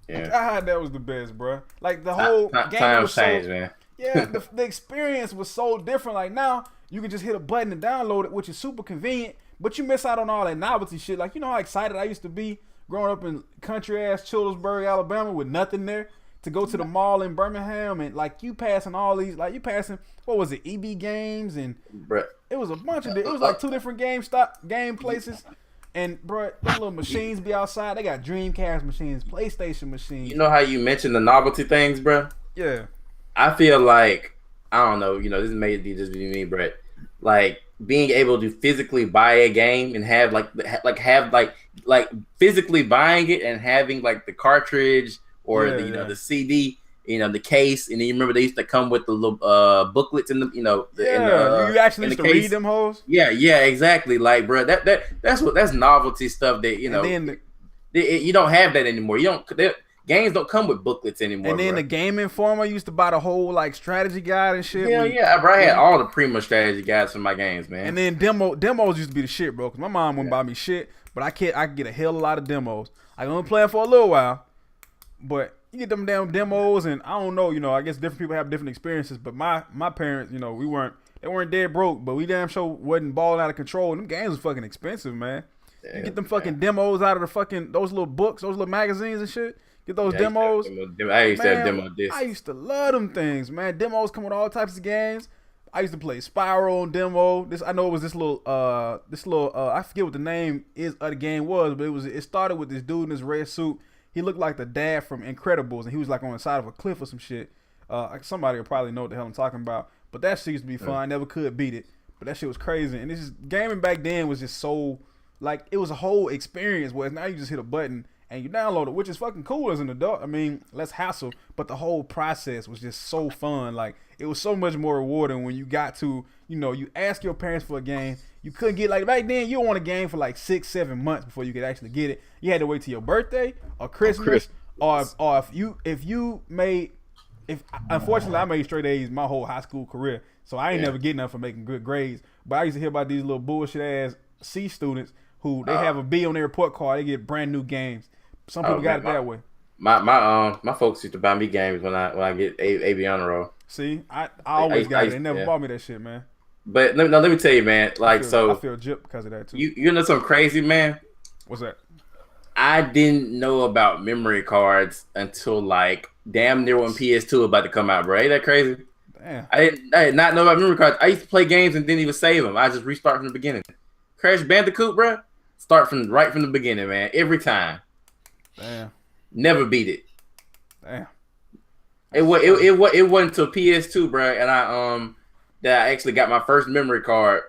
Yeah. God, that was the best, bro. Like the whole game times changed, man. Yeah, the experience was so different. Like now, you can just hit a button and download it, which is super convenient. But you miss out on all that novelty shit. Like, you know how excited I used to be growing up in country ass Childersburg, Alabama, with nothing there, to go to the mall in Birmingham and like you passing all these, like you passing, what was it, EB Games, and it was a bunch of it was like 2 different game places. And bro, those little machines be outside. They got Dreamcast machines, PlayStation machines. You know how you mentioned the novelty things, bro? Yeah. I feel like, I don't know, this may just be me, Brett. Like being able to physically buy a game and have like physically buying it and having like the cartridge or the CD, the case, and then you remember they used to come with the little booklets in the you actually used to read them hoes. Yeah, exactly. Like, bro, that's novelty stuff that and then you don't have that anymore. Games don't come with booklets anymore. And then the Game Informer used to buy the whole like strategy guide and shit. Yeah, bro. I had all the Prima strategy guides for my games, man. And then demos used to be the shit, bro. Cause my mom wouldn't buy me shit, but I could get a hell of a lot of demos. I can only play them for a little while, but you get them damn demos, and I don't know. I guess different people have different experiences. But my parents, they weren't dead broke, but we damn sure wasn't balling out of control. And them games was fucking expensive, man. You get them fucking demos out of the fucking those little books, those little magazines and shit. Get those demos. I used to have demo discs. I used to love them things, man. Demos come with all types of games. I used to play Spyro on demo. I know it was this little I forget what the name of the game was, but it started with this dude in this red suit. He looked like the dad from Incredibles, and he was like on the side of a cliff or some shit. Somebody will probably know what the hell I'm talking about. But that shit used to be fun. I never could beat it, but that shit was crazy. And gaming back then was just so like it was a whole experience. Whereas now you just hit a button and you download it, which is fucking cool as an adult. I mean, less hassle, but the whole process was just so fun. Like, it was so much more rewarding when you got to, you ask your parents for a game. You couldn't get, like, back then, you want a game for like 6-7 months before you could actually get it. You had to wait till your birthday or Christmas, or unfortunately, I made straight A's my whole high school career, so I ain't never getting up for making good grades. But I used to hear about these little bullshit ass C students who they have a B on their report card. They get brand new games. Some people got it that way. My folks used to buy me games when I get AB on the roll. See, I always got it. They never bought me that shit, man. But let me tell you, man. Like, I feel gypped because of that too. You know something crazy, man? What's that? I didn't know about memory cards until like damn near when PS2 about to come out, bro. Ain't that crazy? Damn. I did not know about memory cards. I used to play games and didn't even save them. I just restart from the beginning. Crash Bandicoot, bro. Start from the beginning, man. Every time. Damn. Never beat it. Damn. It wasn't until PS2, bro, and that I actually got my first memory card,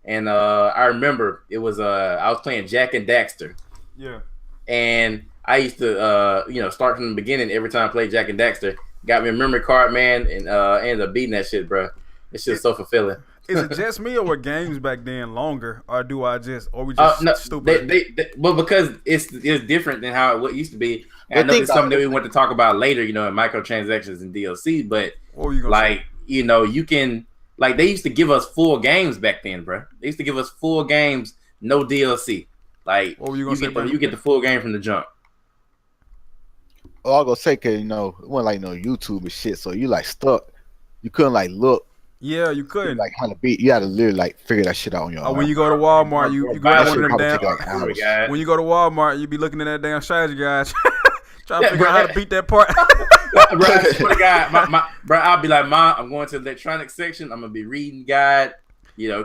and I remember it was I was playing Jack and Daxter. Yeah. And I used to start from the beginning every time I played Jack and Daxter. Got me a memory card, man, and ended up beating that shit, bro. It's just so fulfilling. Is it just me, or were games back then longer, or we just stupid? Well, because it's different than how it used to be. And I know it's something that we want to talk about later, in microtransactions and DLC. But you can they used to give us full games back then, bro. They used to give us full games, no DLC. Like, what were you gonna say? You get the full game from the jump. Oh, I was gonna say, cause it wasn't like no YouTube and shit, so you like stuck. You couldn't like look. Yeah, you couldn't. Like how to beat. You had to literally figure that shit out on your own. When you go to Walmart, you grab one of them damn. When you go to Walmart, you be looking at that damn strategy guys, trying to figure out how to beat that part. Bro, I swear to God, bro, I'll be like, Mom, I'm going to the electronics section. I'm gonna be reading guide.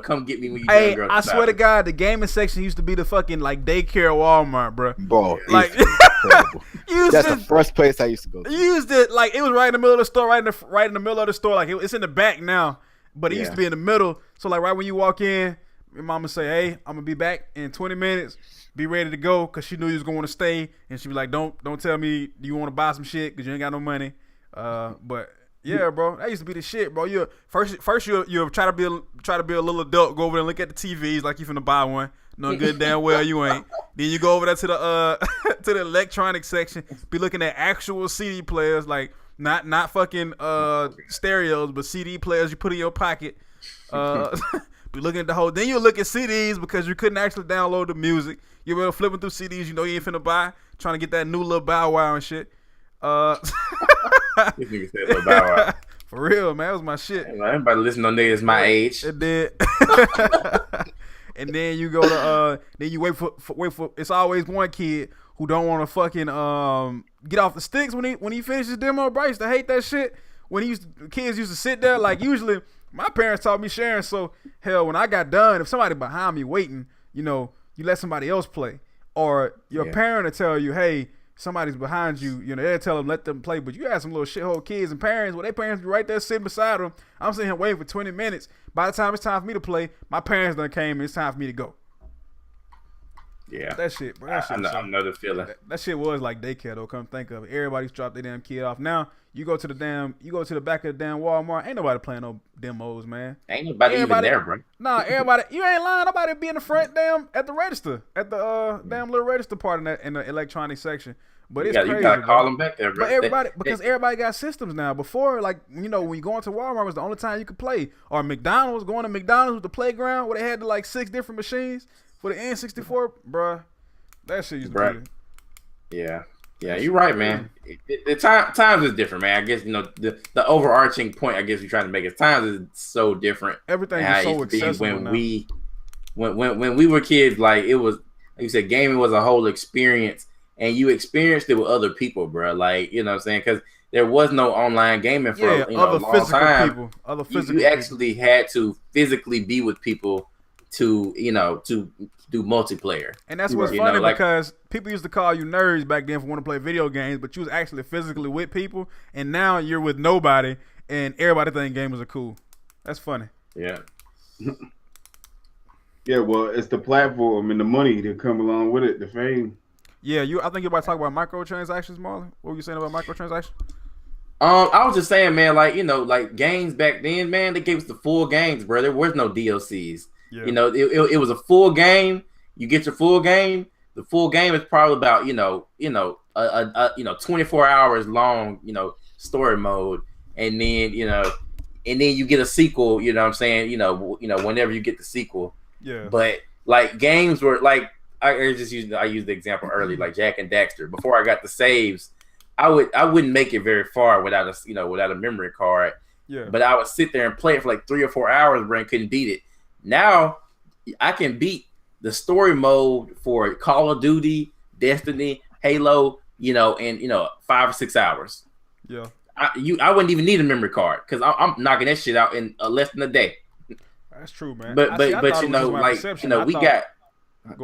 Come get me when you done, girl. I swear to God, the gaming section used to be the fucking daycare Walmart, bro. Bro, like that's the first place I used to go to. You used it like it was right in the middle of the store, right in the middle of the store. Like it's in the back now, but it used to be in the middle. So like right when you walk in, your mama say, "Hey, I'm gonna be back in 20 minutes. Be ready to go," because she knew you was going to stay, and she was like, "Don't tell me you want to buy some shit because you ain't got no money." But yeah, bro, that used to be the shit, bro. You first you try to be a little adult, go over there and look at the TVs like you finna buy one. No good damn well you ain't. Then you go over there to the to the electronic section, be looking at actual CD players, like not fucking stereos, but CD players you put in your pocket. Be looking at the whole. Then you look at CDs because you couldn't actually download the music. You were flipping through CDs, you ain't finna buy, trying to get that new little Bow Wow and shit. This nigga said Lil Bow Wow. For real, man, that was my shit. Everybody listen to niggas my age. It did. And then you go to then you wait for. It's always one kid who don't want to fucking get off the sticks when he finishes demo. Bro, I used to hate that shit. When kids used to sit there, like usually my parents taught me sharing. So hell, when I got done, if somebody behind me waiting, you let somebody else play, or your parent will tell you, hey, somebody's behind you, they'll tell them let them play. But you have some little shithole kids and parents, their parents be right there sitting beside them. I'm sitting here waiting for 20 minutes. By the time it's time for me to play, my parents done came and it's time for me to go. Yeah, that shit, bro. I know the feeling. That shit was like daycare though. Come think of it, everybody's dropped their damn kid off. Now you go to the back of the damn Walmart. Ain't nobody playing no demos, man. Ain't nobody even there, bro. Nah, everybody. You ain't lying. Nobody be in the front at the register, at the damn little register part in the electronic section. But it's crazy. You gotta call them back there, bro. But everybody got systems now. Before, when you go into Walmart was the only time you could play. Or McDonald's, going to McDonald's with the playground where they had 6 different machines for the N64, bruh. That shit used to be. Yeah, you're right, man. The times is different, man. I guess the overarching point I guess you're trying to make is times is so different. Everything is so accessible now. When we were kids, it was like you said, gaming was a whole experience. And you experienced it with other people, bro. You know what I'm saying? Because there was no online gaming for a long time. You actually had to physically be with people to do multiplayer. And that's what's funny because people used to call you nerds back then for wanting to play video games, but you was actually physically with people. And now you're with nobody, and everybody think gamers are cool. That's funny. Yeah. Yeah, well, it's the platform and the money that come along with it, the fame. Yeah, I think you're about to talk about microtransactions, Marlon. What were you saying about microtransactions? I was just saying, man, games back then, man, they gave us the full games, bro. There was no DLCs. Yeah. It was a full game. You get your full game. The full game is probably about 24 hours long, story mode, and then you get a sequel. You know what I'm saying? Whenever you get the sequel. Yeah. But games were I use the example early, like Jack and Daxter. Before I got the saves, I wouldn't make it very far without a memory card. Yeah. But I would sit there and play it for like 3 or 4 hours, bro, and couldn't beat it. Now I can beat the story mode for Call of Duty, Destiny, Halo, in 5 or 6 hours. Yeah. I wouldn't even need a memory card because I'm knocking that shit out in less than a day. That's true, man. But we got.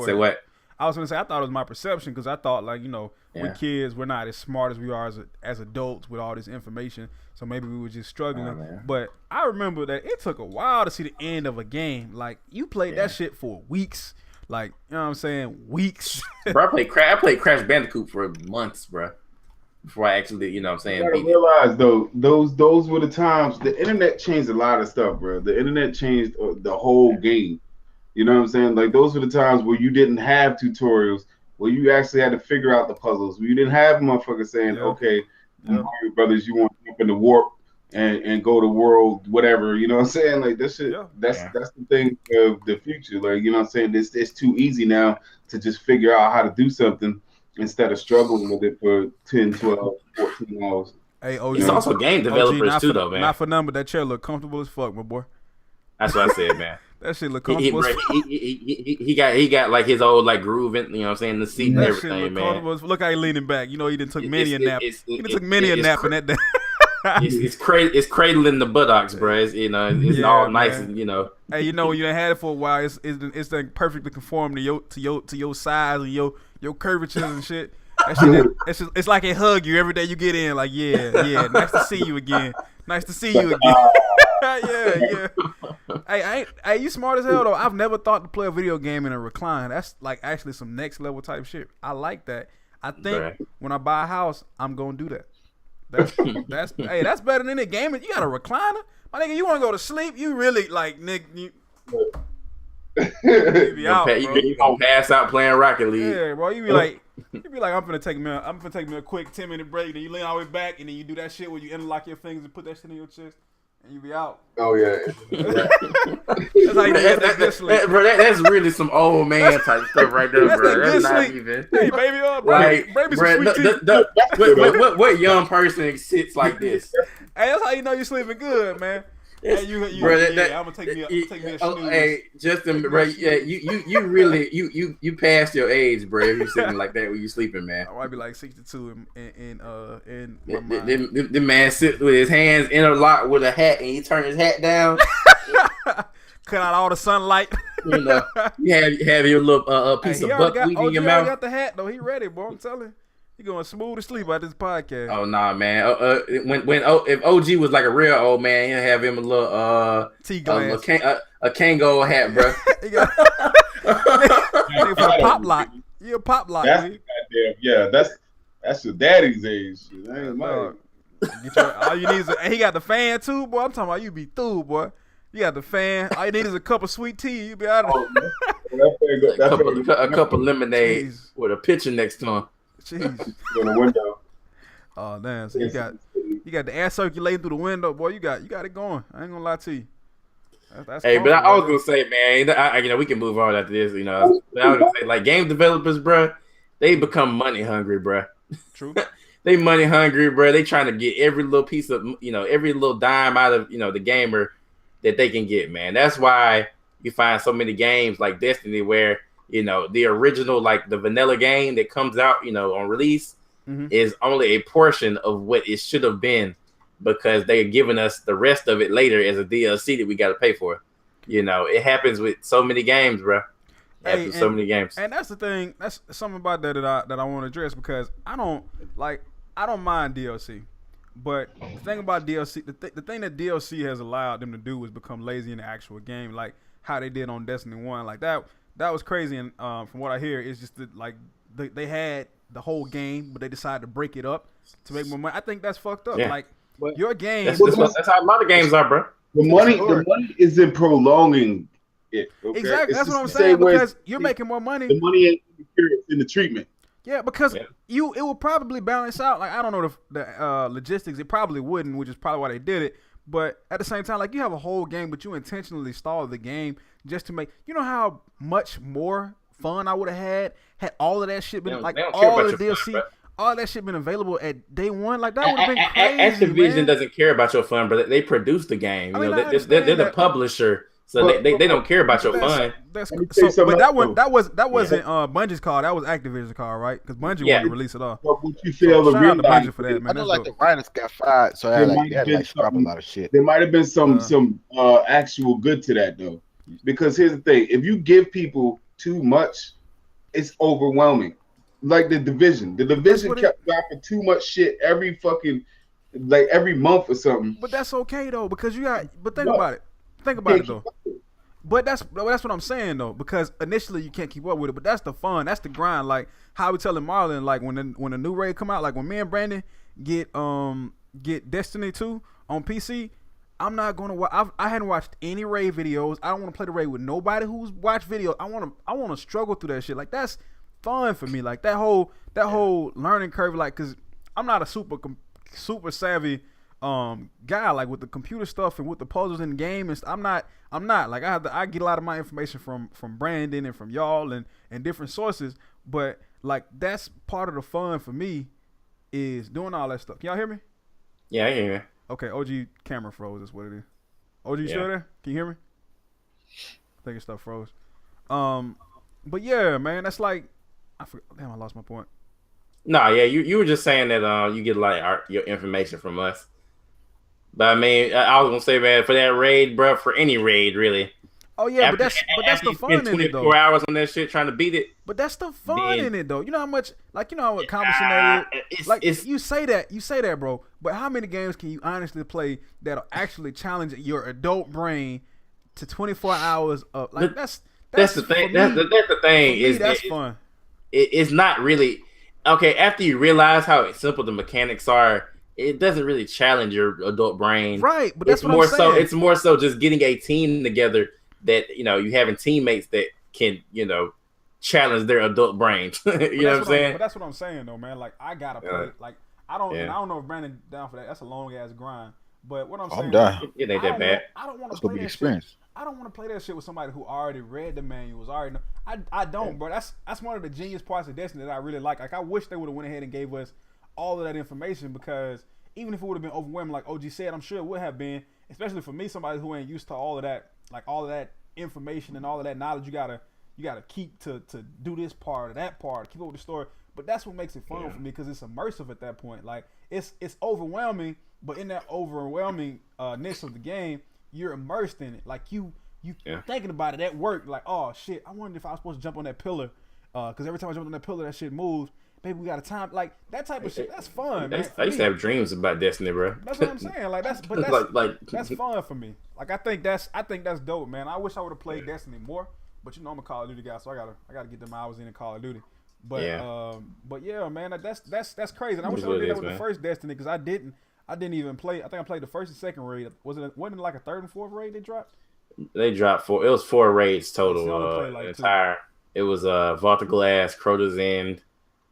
Say what? I was gonna say I thought it was my perception because I thought with kids we're not as smart as we are as adults with all this information, so maybe we were just struggling. But I remember that it took a while to see the end of a game. Like you played that shit for weeks, like you know what I'm saying, weeks. Bro, I played Crash Bandicoot for months, bro, before I actually You gotta realize though, those were the times. The internet changed a lot of stuff, bro. The internet changed the whole game. You know what I'm saying? Like those were the times where you didn't have tutorials, where you actually had to figure out the puzzles. Where you didn't have motherfuckers saying, "Okay, Mario Brothers, you want to jump in the warp and go to world whatever." You know what I'm saying? Like this shit. Yeah. That's the thing of the future. Like you know what I'm saying? It's too easy now to just figure out how to do something instead of struggling with it for 10, 12, 14 hours. Hey, OG, it's also game developers too, though, man. Not for nothing, but that chair look comfortable as fuck, my boy. That's what I said, man. That shit look comfortable. He got like his old like groove in, you know what I'm saying, the seat and everything, man. Look how he leaning back. You know he didn't took many a nap. He done took many a nap in that day. It's cradling the buttocks, bro. It's all nice, man. And Hey, when you done had it for a while, it's like perfectly conform to your size and your curvatures and shit. That shit, it's like it hug you every day you get in. Like yeah, nice to see you again. Nice to see you again. yeah. Hey, you smart as hell though. I've never thought to play a video game in a recline. That's like actually some next level type shit. I like that. I think when I buy a house, I'm gonna do that. That's better than the game. You got a recliner, my nigga. You want to go to sleep? You really like, nigga? You be out, bro. You gonna pass out playing Rocket League? Yeah, bro. You be like, I'm gonna take me a quick 10-minute break. Then you lean all the way back, and then you do that shit where you interlock your fingers and put that shit in your chest. And you be out. Oh yeah. That's how you get that good sleep. Bro, that's really some old man type stuff right there, bro. That's not sleep. Even. Hey, baby, baby, What young person sits like this? Hey, that's how you know you're sleeping good, man. Hey, I'm gonna take me a snooze. Hey, Justin, bro, you really you passed your age, bro. If you sitting like that when you sleeping, man. I might be like 62 in my mind. The man sit with his hands interlocked with a hat, and he turn his hat down. Cut out all the sunlight. You have your little piece of buckwheat in your mouth. He got the hat though. He ready, boy. I'm telling you. He going smooth to sleep out this podcast. Oh nah, man. If OG was like a real old man, he'll have him a little tea glass, a Kango hat, bro. He got for a pop lock. You a pop lock? That's goddamn. Yeah, that's your daddy's age. Shit. That ain't mine. All you need is he got the fan too, boy. I'm talking about you be through, boy. You got the fan. All you need is a cup of sweet tea. You be out of a cup of lemonade with a pitcher next to him. Jeez. In the window. Oh damn! So you got the air circulating through the window, boy. You got it going. I ain't gonna lie to you. That's hey, but I was gonna say, man, we can move on after this. But I was gonna say, like, game developers, bro, they become money hungry, bro. True. They money hungry, bro. They trying to get every little piece of, every little dime out of, the gamer that they can get, man. That's why you find so many games like Destiny where, the original, like the vanilla game that comes out, on release is only a portion of what it should have been because they're giving us the rest of it later as a DLC that we got to pay for. It happens with so many games, bro. So many games. And that's the thing. That's something about that I want to address because I don't mind DLC. But the thing about DLC, the thing that DLC has allowed them to do is become lazy in the actual game, like how they did on Destiny 1. Like that was crazy. And from what I hear, it's just that, like they had the whole game, but they decided to break it up to make more money. I think that's fucked up. Yeah. Like your game. That's how a lot of games are, bro. The money is in prolonging it. Okay? Exactly. That's what I'm saying because you're making more money. The money ain't in the treatment. Yeah, because it will probably balance out. Like I don't know the logistics. It probably wouldn't, which is probably why they did it. But at the same time, like you have a whole game, but you intentionally stall the game just to make. You know how much more fun I would have had all of that shit been They like don't care all about the your DLC, fun, all that shit been available at day one. Like that would have been crazy, Activision man. doesn't care about your fun, but they produce the game. I You mean, know, I they're understand the that. publisher, so But they don't care about your But fun. that's Let me tell you so. something But else, that wasn't Bungie's call. That was Activision's call, right? Because Bungie Yeah. wanted to release it all. But what you fail to Shout out to realize, Bungie for that, I man. know That's like dope. the writers got fired, so there they might have had to been like scrap a something. lot of shit. There might have been some actual good to that though, because here's the thing: if you give people too much, it's overwhelming. Like the division kept dropping too much shit every fucking like every month or something. But that's okay though, because you got. But think What? about it. Think about it though. But that's what I'm saying though, because initially you can't keep up with it. But that's the fun, that's the grind. Like how we telling Marlon, like when the new raid come out, like when me and Brandon get Destiny 2 on PC, I'm not gonna watch. I hadn't watched any raid videos. I don't want to play the raid with nobody who's watched videos. I want to struggle through that shit. Like that's fun for me. Like that whole learning curve. Like because I'm not a super savvy guy like with the computer stuff and with the puzzles in the game and I'm not like I get a lot of my information from Brandon and from y'all and different sources, but like that's part of the fun for me is doing all that stuff. Can y'all hear me? Yeah, I hear you. Okay, OG camera froze. That's what it is. OG, you still there? Can you hear me? I think your stuff froze. But yeah, man, that's like I lost my point. No, yeah, you were just saying that you get like your information from us. But I mean, I was gonna say, man, for that raid, bro, for any raid, really. Oh yeah, After, but that's the fun in it 24 though. hours on that shit trying to beat it. But that's the fun in it though. You know how much, like you know how accomplishing that is. You say that, bro. But how many games can you honestly play that'll actually challenge your adult brain to 24 hours of like that's the thing. That's the thing. Is that's fun. It's not really okay after you realize how simple the mechanics are. It doesn't really challenge your adult brain, right? But that's what more I'm saying. so. It's more so just getting a team together that you having teammates that can challenge their adult brains. you know what I'm saying? But that's what I'm saying though, man. Like I gotta play. Like I don't know if Brandon down for that. That's a long ass grind. But what I'm saying, done. It ain't that bad. I don't want to play that shit. I don't want to play that shit with somebody who already read the manuals. Already know. I don't, bro. That's one of the genius parts of Destiny that I really like. Like I wish they would have went ahead and gave us all of that information, because even if it would have been overwhelming, like OG said, I'm sure it would have been, especially for me, somebody who ain't used to all of that, like all of that information and all of that knowledge you gotta keep to do this part or that part, keep up with the story. But that's what makes it fun for me, because it's immersive at that point. Like it's overwhelming, but in that overwhelmingness of the game, you're immersed in it. Like you thinking about it at work, like, oh shit, I wondered if I was supposed to jump on that pillar, because every time I jump on that pillar, that shit moves. Maybe we got a time, like that type of shit. That's fun, man. I used to have dreams about Destiny, bro. That's what I'm saying. Like that's that's fun for me. Like I think that's dope, man. I wish I would have played Destiny more, but I'm a Call of Duty guy, so I gotta get them hours in Call of Duty. But yeah, man, that's crazy. And I wish I would have did that with the first Destiny, because I didn't even play. I think I played the first and second raid. Wasn't it like a third and fourth raid they dropped? They dropped 4. It was 4 raids total. Like it was Vault of Glass, Crota's End,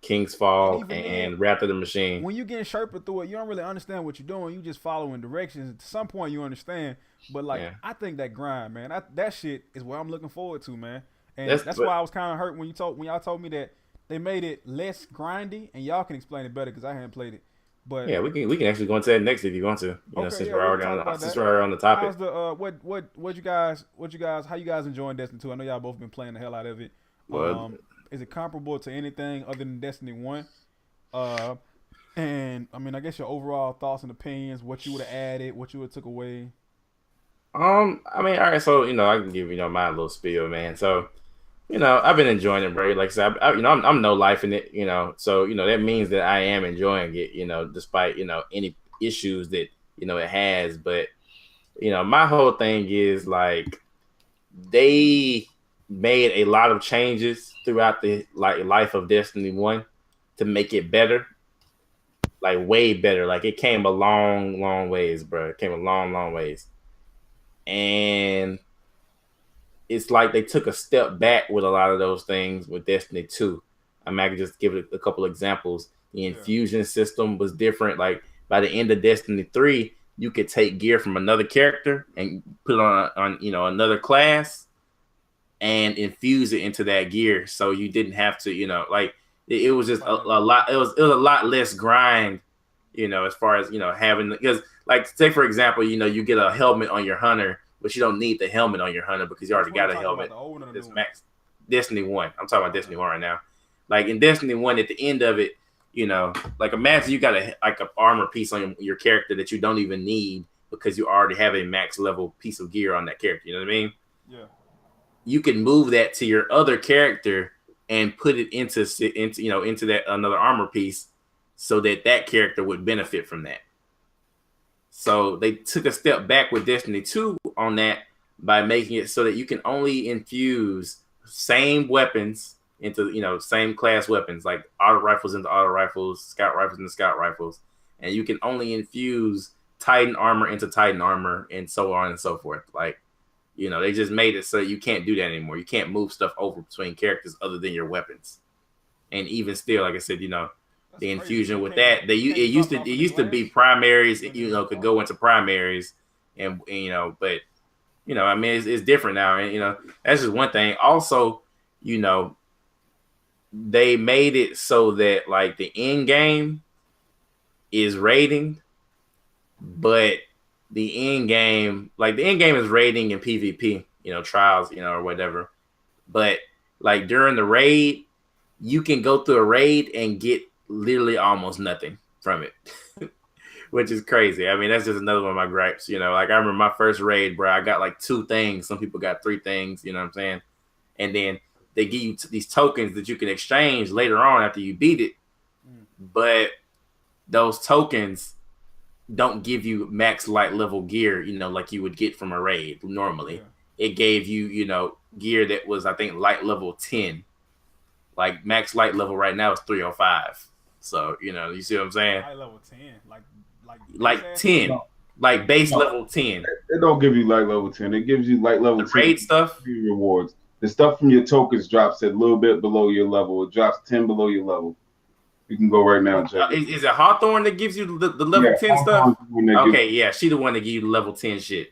King's Fall, and Wrath of the Machine. When you get Sherpa through it, you don't really understand what you're doing. You just following directions. At some point, you understand. But I think that grind, man, that shit is what I'm looking forward to, man. And that's why I was kind of hurt when y'all told me that they made it less grindy, and y'all can explain it better because I hadn't played it. But yeah, we can actually go into that next if you want to. Since we're already on the topic. How's the what you guys how you guys enjoying Destiny 2? I know y'all both been playing the hell out of it. Is it comparable to anything other than Destiny 1? And I mean, I guess your overall thoughts and opinions, what you would have added, what you would have took away. I mean, all right, so I can give my little spiel, man. So I've been enjoying it, bro. Like I said, I'm no life in it, so that means that I am enjoying it, despite any issues that it has. But my whole thing is like they made a lot of changes throughout the life of Destiny 1 to make it better, like way better. Like it came a long ways, bro. It came a long ways, and it's like they took a step back with a lot of those things with Destiny 2. I could just give it a couple examples. The infusion system was different. Like by the end of Destiny 3, you could take gear from another character and put it on another class, and infuse it into that gear, so you didn't have to, like it was just a lot. It was a lot less grind, as far as having, because like say for example, you get a helmet on your hunter, but you don't need the helmet on your hunter because you already got a helmet. This max Destiny 1. I'm talking about Destiny 1 right now. Like in Destiny 1, at the end of it, like imagine you got a armor piece on your character that you don't even need because you already have a max level piece of gear on that character. You know what I mean? Yeah. You can move that to your other character and put it into that another armor piece, so that character would benefit from that. So they took a step back with Destiny 2 on that by making it so that you can only infuse same weapons into, same class weapons, like auto rifles into auto rifles, scout rifles into scout rifles, and you can only infuse Titan armor into Titan armor, and so on and so forth. Like, they just made it so that you can't do that anymore. You can't move stuff over between characters other than your weapons. And even still, like I said, the infusion with that, it used to be primaries, could go into primaries, and but I mean, it's different now, and that's just one thing. Also, they made it so that like the end game is raiding, but the end game is raiding and PvP, trials, or whatever. But like during the raid, you can go through a raid and get literally almost nothing from it, which is crazy. I mean, that's just another one of my gripes. Like I remember my first raid, bro, I got like 2 things. Some people got 3 things. You know what I'm saying? And then they give you these tokens that you can exchange later on after you beat it, but those tokens don't give you max light level gear, like you would get from a raid normally. Yeah. It gave you, gear that was, I think, light level 10. Like max light level right now is 305. So, you see what I'm saying? Light level 10, like 10, like base level 10. It don't give you light level 10. It gives you light level 10 raid stuff. Rewards. The stuff from your tokens drops a little bit below your level. It drops 10 below your level. You can go right now and check. Is it Hawthorne that gives you the level 10 stuff? Okay, yeah, she the one that gives you the level 10 shit.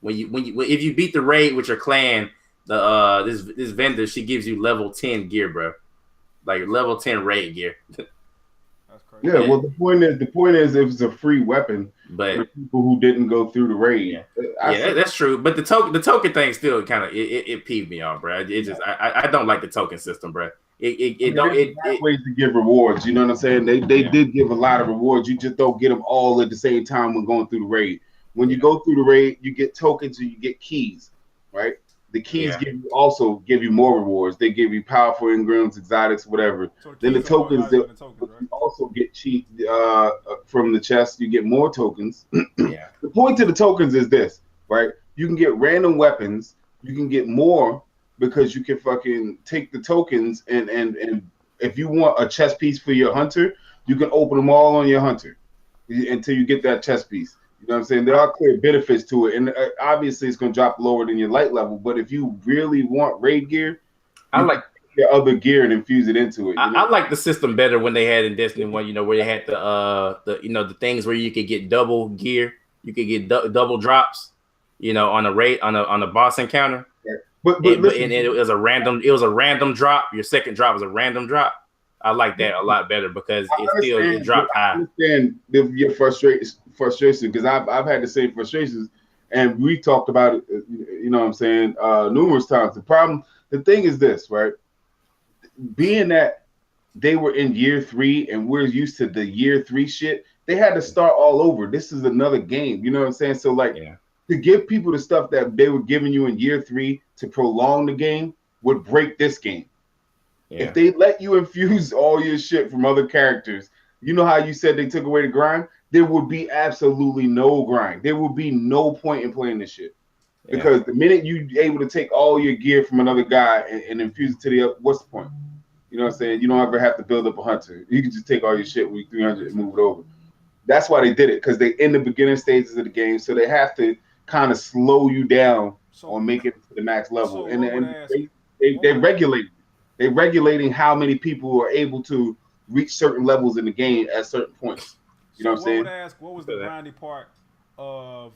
When if you beat the raid with your clan, this vendor, she gives you level 10 gear, bro. Like level 10 raid gear. That's crazy. Yeah, well the point is it was a free weapon, but for people who didn't go through the raid. Yeah, that's true. But the token thing still kind of it peeved me off, bro. It just I don't like the token system, bro. It ways to give rewards. You know what I'm saying? They did give a lot of rewards. You just don't get them all at the same time when going through the raid. When you go through the raid, you get tokens and you get keys, right? The keys give you more rewards. They give you powerful engrams, exotics, whatever. So then the tokens, you also get cheap from the chest. You get more tokens. Yeah. The point to the tokens is this, right? You can get random weapons. You can get more because you can fucking take the tokens and if you want a chest piece for your hunter, you can open them all on your hunter until you get that chest piece. You know what I'm saying? There are clear benefits to it, and obviously it's going to drop lower than your light level. But if you really want raid gear, I like your other gear and infuse it into it. I like the system better when they had in Destiny 1. Where they had the things where you could get double gear, you could get double drops. On a raid on a boss encounter. Yeah. But it was a random drop. Your second drop was a random drop. I like that a lot better because it dropped high. I understand your frustration because I've had the same frustrations, and we talked about it. You know what I'm saying? Numerous times. The thing is this, right? Being that they were in year 3 and we're used to the year 3 shit, they had to start all over. This is another game. You know what I'm saying? So to give people the stuff that they were giving you in year 3 to prolong the game would break this game. Yeah. If they let you infuse all your shit from other characters, you know how you said they took away the grind? There would be absolutely no grind. There would be no point in playing this shit. Yeah. Because the minute you're able to take all your gear from another guy and infuse it to the other, what's the point? You know what I'm saying? You don't ever have to build up a hunter. You can just take all your shit with 300 and move it over. That's why they did it, because they're in the beginning stages of the game, so they have to kind of slow you down on making it to the max level. And they regulate. They're regulating how many people are able to reach certain levels in the game at certain points. You know what I'm saying? I would ask, what was the grindy part of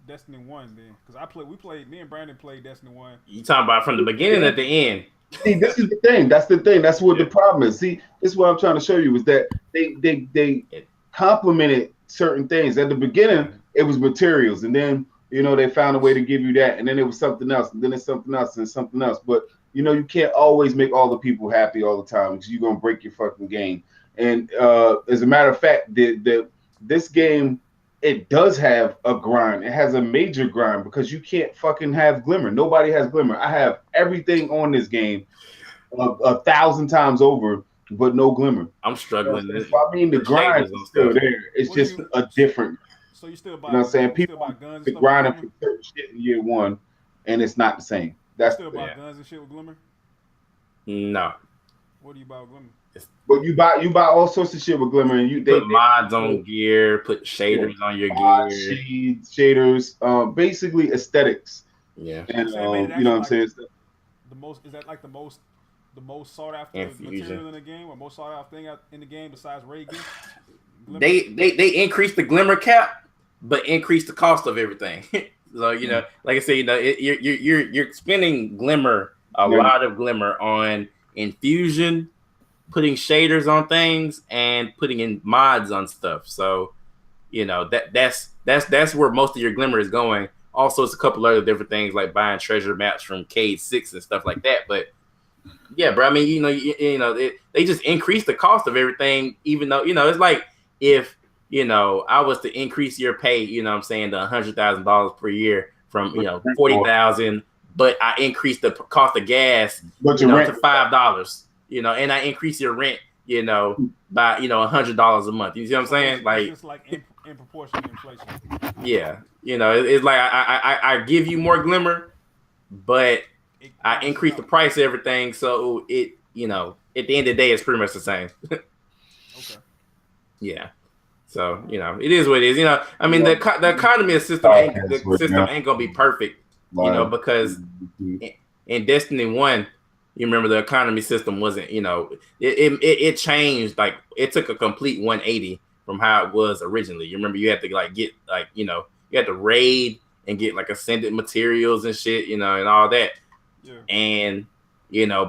Destiny 1 then, because me and Brandon played Destiny 1. You talking about from the beginning at the end? See, this is the thing. That's the thing. That's what the problem is. See, this is what I'm trying to show you is that they complemented certain things. At the beginning, it was materials, and then they found a way to give you that, and then it was something else, and then it's something else, and something else. But you can't always make all the people happy all the time because you're gonna break your fucking game. And as a matter of fact, this game, it does have a grind. It has a major grind because you can't fucking have Glimmer. Nobody has Glimmer. I have everything on this game 1,000 times over, but no Glimmer. I'm struggling. I mean, the grind is still there. It's just a different. So you still buy? You know what I'm saying? People buy guns the grinding for certain shit in year one, and it's not the same. That's you still buy guns and shit with Glimmer? No. What do you buy with Glimmer? But you buy all sorts of shit with Glimmer, and they put mods on gear, put shaders on your gear, shaders, basically aesthetics. Yeah, and you know what I'm saying. The most sought after material in the game, or most sought after thing in the game besides ray gear. They increased the Glimmer cap, but increased the cost of everything. So like I said, you're spending Glimmer lot of Glimmer on infusion, putting shaders on things, and putting in mods on stuff. So that's where most of your Glimmer is going. Also, it's a couple other different things like buying treasure maps from Cade 6 and stuff like that. But yeah, bro, I mean, they just increased the cost of everything, even though it's like if I was to increase your pay, to $100,000 per year from $40,000, but I increased the cost of gas to $5, and I increase your rent, by $100 a month. You see what I'm saying? Like it's like in proportion to inflation. Yeah, it's like I give you more Glimmer, but I increase the price of everything, so it at the end of the day, it's pretty much the same. Okay. Yeah. So it is what it is. I mean, the economy system ain't gonna be perfect, because in Destiny 1, you remember the economy system wasn't, it changed. Like it took a complete 180 from how it was originally. You remember you had to get you had to raid and get ascended materials and shit, and all that. Yeah. And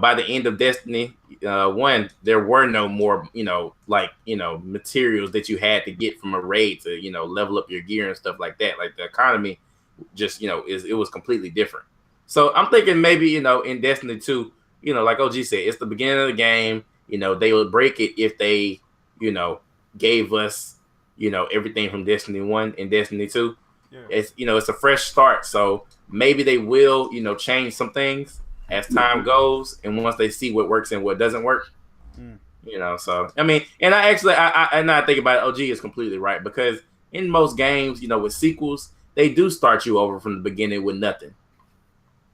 by the end of Destiny 1, there were no more, materials that you had to get from a raid to, level up your gear and stuff like that. Like the economy just, it was completely different. So I'm thinking maybe, in Destiny 2, like OG said, it's the beginning of the game. They would break it if they, gave us, everything from Destiny 1 and Destiny 2. Yeah. It's, it's a fresh start. So maybe they will, change some things as time goes, and once they see what works and what doesn't work, so I mean, and I think about it, OG is completely right, because in most games, with sequels, they do start you over from the beginning with nothing,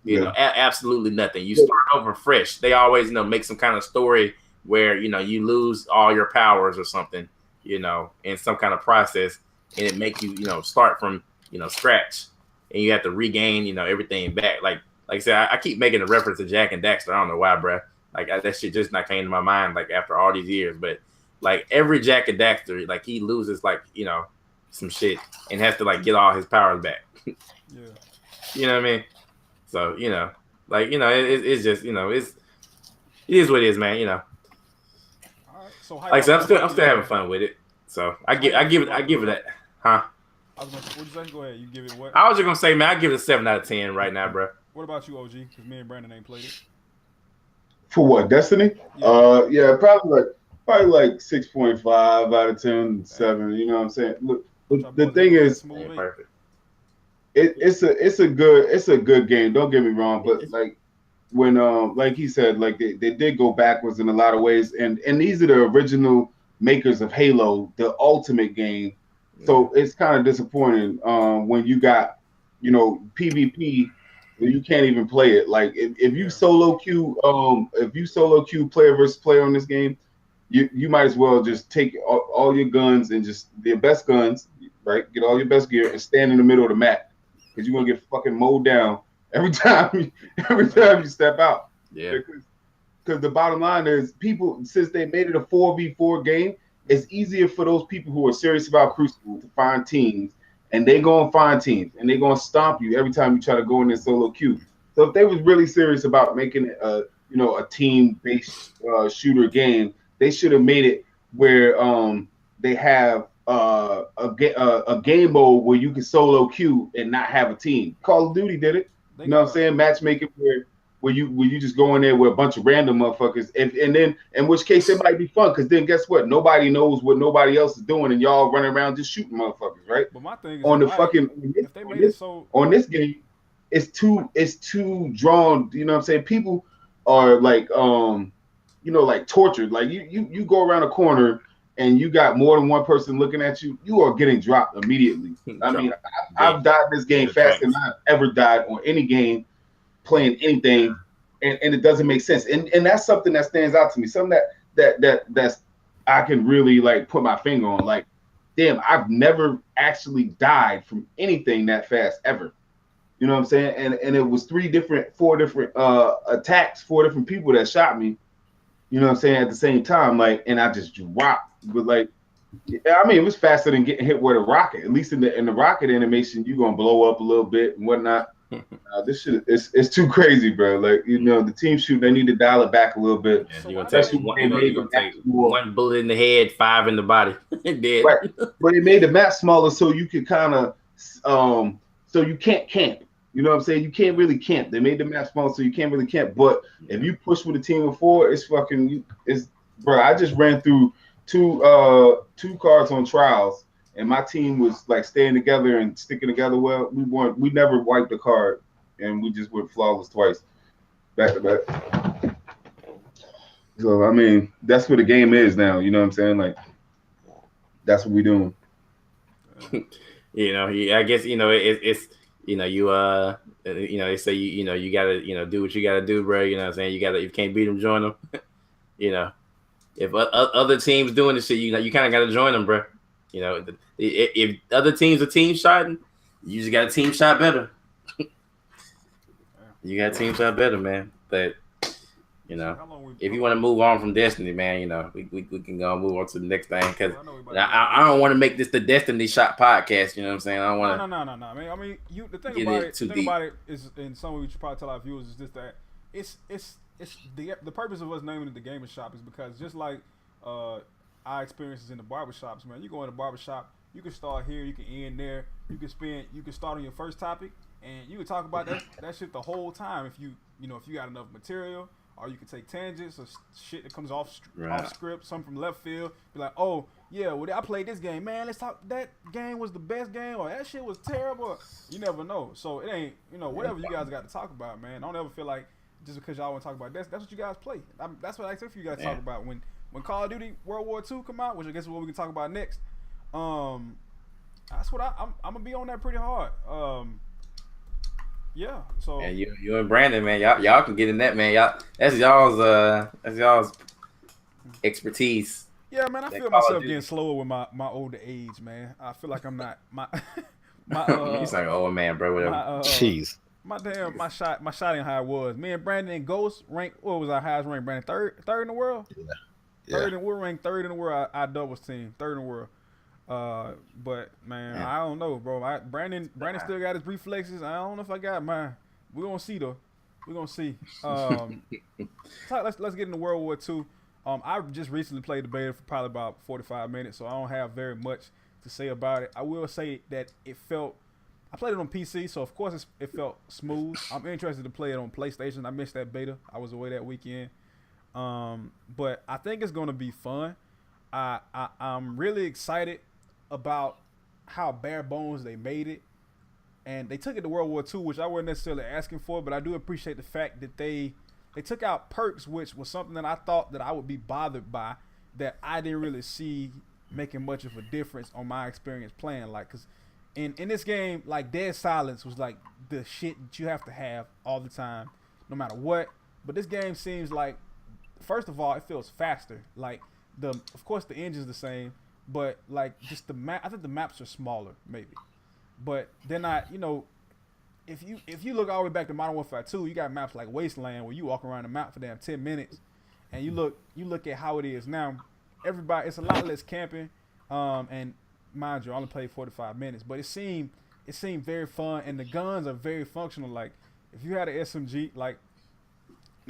absolutely nothing. You start over fresh. They always, make some kind of story where you lose all your powers or something, in some kind of process, and it make you start from scratch, and you have to regain everything back. Like I said, I keep making a reference to Jack and Daxter. I don't know why, bro. That shit just not came to my mind after all these years. But every Jack and Daxter, he loses some shit and has to get all his powers back. Yeah. You know what I mean? So it's just it is what it is, man. All right. So I said, I'm still having fun with it. So I give it that, huh? What'd you say? Go ahead. You give it what? I was just gonna say, man, I give it a 7 out of 10 right now, bro. What about you, OG? Because me and Brandon ain't played it. For what, Destiny? Yeah, probably 6.5 out of 10, 7. You know what I'm saying? Look, the thing is, perfect. It's a good game. Don't get me wrong, but when like he said, they did go backwards in a lot of ways, and these are the original makers of Halo, the ultimate game. So it's kind of disappointing when you got PvP. You can't even play it. If you solo queue, player versus player on this game, you might as well just take all your guns and just their best guns, right? Get all your best gear and stand in the middle of the map, because you're gonna get fucking mowed down every time you step out. Yeah. Because the bottom line is, people, since they made it a 4v4 game, it's easier for those people who are serious about Crucible to find teams and they gonna find teams, and they gonna stomp you every time you try to go in there solo queue. So if they was really serious about making it a team-based shooter game, they should have made it where they have a game mode where you can solo queue and not have a team. Call of Duty did it. You know what I'm saying? Matchmaking where you just go in there with a bunch of random motherfuckers, and then in which case it might be fun, because then guess what? Nobody knows what nobody else is doing, and y'all running around just shooting motherfuckers, right? But my thing is on the fucking on this game, it's too drawn. You know what I'm saying? People are like like tortured. Like you go around a corner and you got more than one person looking at you, you are getting dropped immediately. I mean, I've died this game faster than I've ever died on any game playing anything, and it doesn't make sense. And that's something that stands out to me. Something that's I can really like put my finger on. Like, damn, I've never actually died from anything that fast ever. You know what I'm saying? And it was four different attacks, 4 different people that shot me. You know what I'm saying? At the same time, like, and I just dropped. But like, I mean, it was faster than getting hit with a rocket. At least in the rocket animation, you're gonna blow up a little bit and whatnot. This shit it's too crazy, bro. Like, the team shoot, they need to dial it back a little bit. Yeah, you're gonna take one bullet in the head, 5 in the body. Dead. Right. But it made the map smaller so you could kind of so you can't camp. You know what I'm saying? You can't really camp. They made the map smaller so you can't really camp. But if you push with a team of 4, bro. I just ran through two cards on trials, and my team was like staying together and sticking together well. We never wiped a card, and we just went flawless twice, back to back. So I mean, that's what the game is now. You know what I'm saying? Like, that's what we doing. I guess it's they say you gotta do what you gotta do, bro. You know what I'm saying? If you can't beat them, join them. If other teams doing this shit, you kind of gotta join them, bro. If other teams are team shotting, you just got a team shot better. You got a team shot better, man. But if you want to move on from Destiny, man, we can go and move on to the next thing, because I don't want to make this the Destiny Shot podcast. You know what I'm saying? I don't want to. No. I mean, the thing about it is, and some of you should probably tell our viewers, is just that it's the purpose of us naming it the GamerShop is because just like our experiences in the barbershops, man, you go in the barbershop, you can start here, you can end there, you can start on your first topic, and you can talk about that shit the whole time if you got enough material. Or you can take tangents or shit that comes off script, some from left field. Be like, oh, yeah, well, I played this game. Man, let's talk. That game was the best game, or that shit was terrible. You never know. So it ain't, whatever you guys got to talk about, man. Don't ever feel like just because y'all want to talk about that's what you guys play. That's what I expect for you guys to talk about. When Call of Duty World War II come out, which I guess is what we can talk about next, that's what I'm going to be on that pretty hard. Yeah, so you and Brandon, man, y'all can get in that, man. That's y'all's expertise. Yeah, man, I feel myself getting slower with my older age, man. I feel like I'm not my you sound like old man, bro. Whatever. Jeez. My shot ain't how it was. Me and Brandon and Ghost ranked. What was our highest rank? Brandon third in the world. Yeah. We're ranked third in the world. Our doubles team, third in the world. But man, I don't know, bro. Brandon still got his reflexes. I don't know if I got mine. We're gonna see though. We're gonna see. Let's get into World War II. I just recently played the beta for probably about 45 minutes, so I don't have very much to say about it. I will say that I played it on PC, so of course it felt smooth. I'm interested to play it on PlayStation. I missed that beta. I was away that weekend. But I think it's gonna be fun. I'm really excited about how bare bones they made it, and they took it to World War II, which I wasn't necessarily asking for, but I do appreciate the fact that they took out perks, which was something that I thought that I would be bothered by, that I didn't really see making much of a difference on my experience playing. Like, cause in this game, like, dead silence was like the shit that you have to have all the time, no matter what. But this game seems like, first of all, it feels faster. Like, of course the engine's the same, but like just the map, I think the maps are smaller maybe, but they're not. If you look all the way back to Modern Warfare 2, you got maps like Wasteland where you walk around the map for damn 10 minutes, and you look at how it is now. It's a lot less camping, and mind you, I only played 45 minutes, but it seemed very fun, and the guns are very functional. Like if you had an SMG, like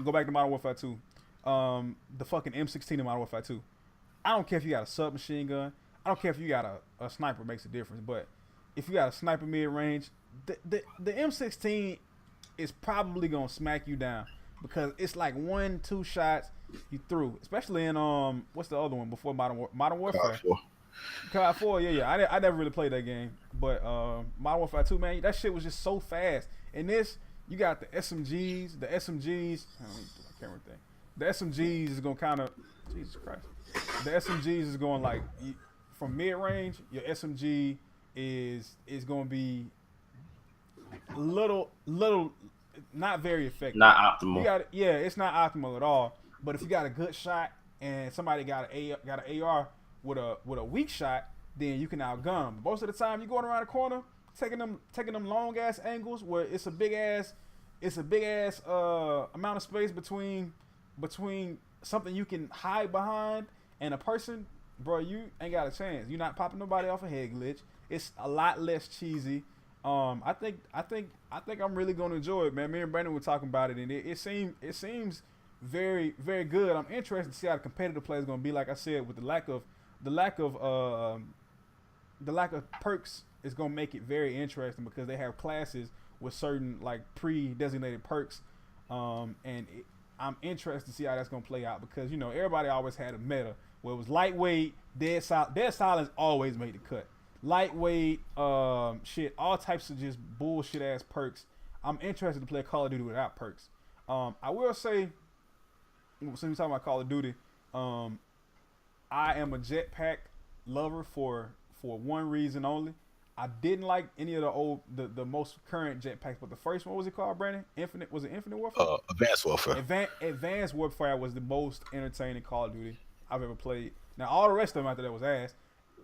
go back to Modern Warfare 2, the fucking M16 in Modern Warfare 2. I don't care if you got a submachine gun. I don't care if you got a sniper, makes a difference. But if you got a sniper mid range, the M16 is probably gonna smack you down because it's like 1-2 shots you through. Especially in what's the other one before Modern Warfare? COD 4, yeah. I never really played that game, but Modern Warfare 2, man, that shit was just so fast. And this, you got the SMGs. I don't need the camera thing. The SMGs is gonna kind of, Jesus Christ. The SMGs is going like from mid range. Your SMG is gonna be little, not very effective. Not optimal. It's not optimal at all. But if you got a good shot and somebody got an AR with a weak shot, then you can outgun them. Most of the time, you're going around the corner, taking them long ass angles where it's a big ass amount of space between something you can hide behind and a person, bro. You ain't got a chance. You're not popping nobody off a head glitch. It's a lot less cheesy. I think I'm really gonna enjoy it, man. Me and Brandon were talking about it, and it seems very, very good. I'm interested to see how the competitive play is gonna be. Like I said, with the lack of perks is gonna make it very interesting because they have classes with certain like pre-designated perks, and I'm interested to see how that's gonna play out because everybody always had a meta where it was lightweight, dead silence always made the cut. Lightweight, shit, all types of just bullshit ass perks. I'm interested to play Call of Duty without perks. I will say, since we're talking about Call of Duty, I am a jetpack lover for one reason only. I didn't like any of the most current jetpacks, but the first one, what was it called, Brandon? Infinite Warfare? Advanced Warfare. Advanced Warfare was the most entertaining Call of Duty I've ever played. Now all the rest of them after that was ass,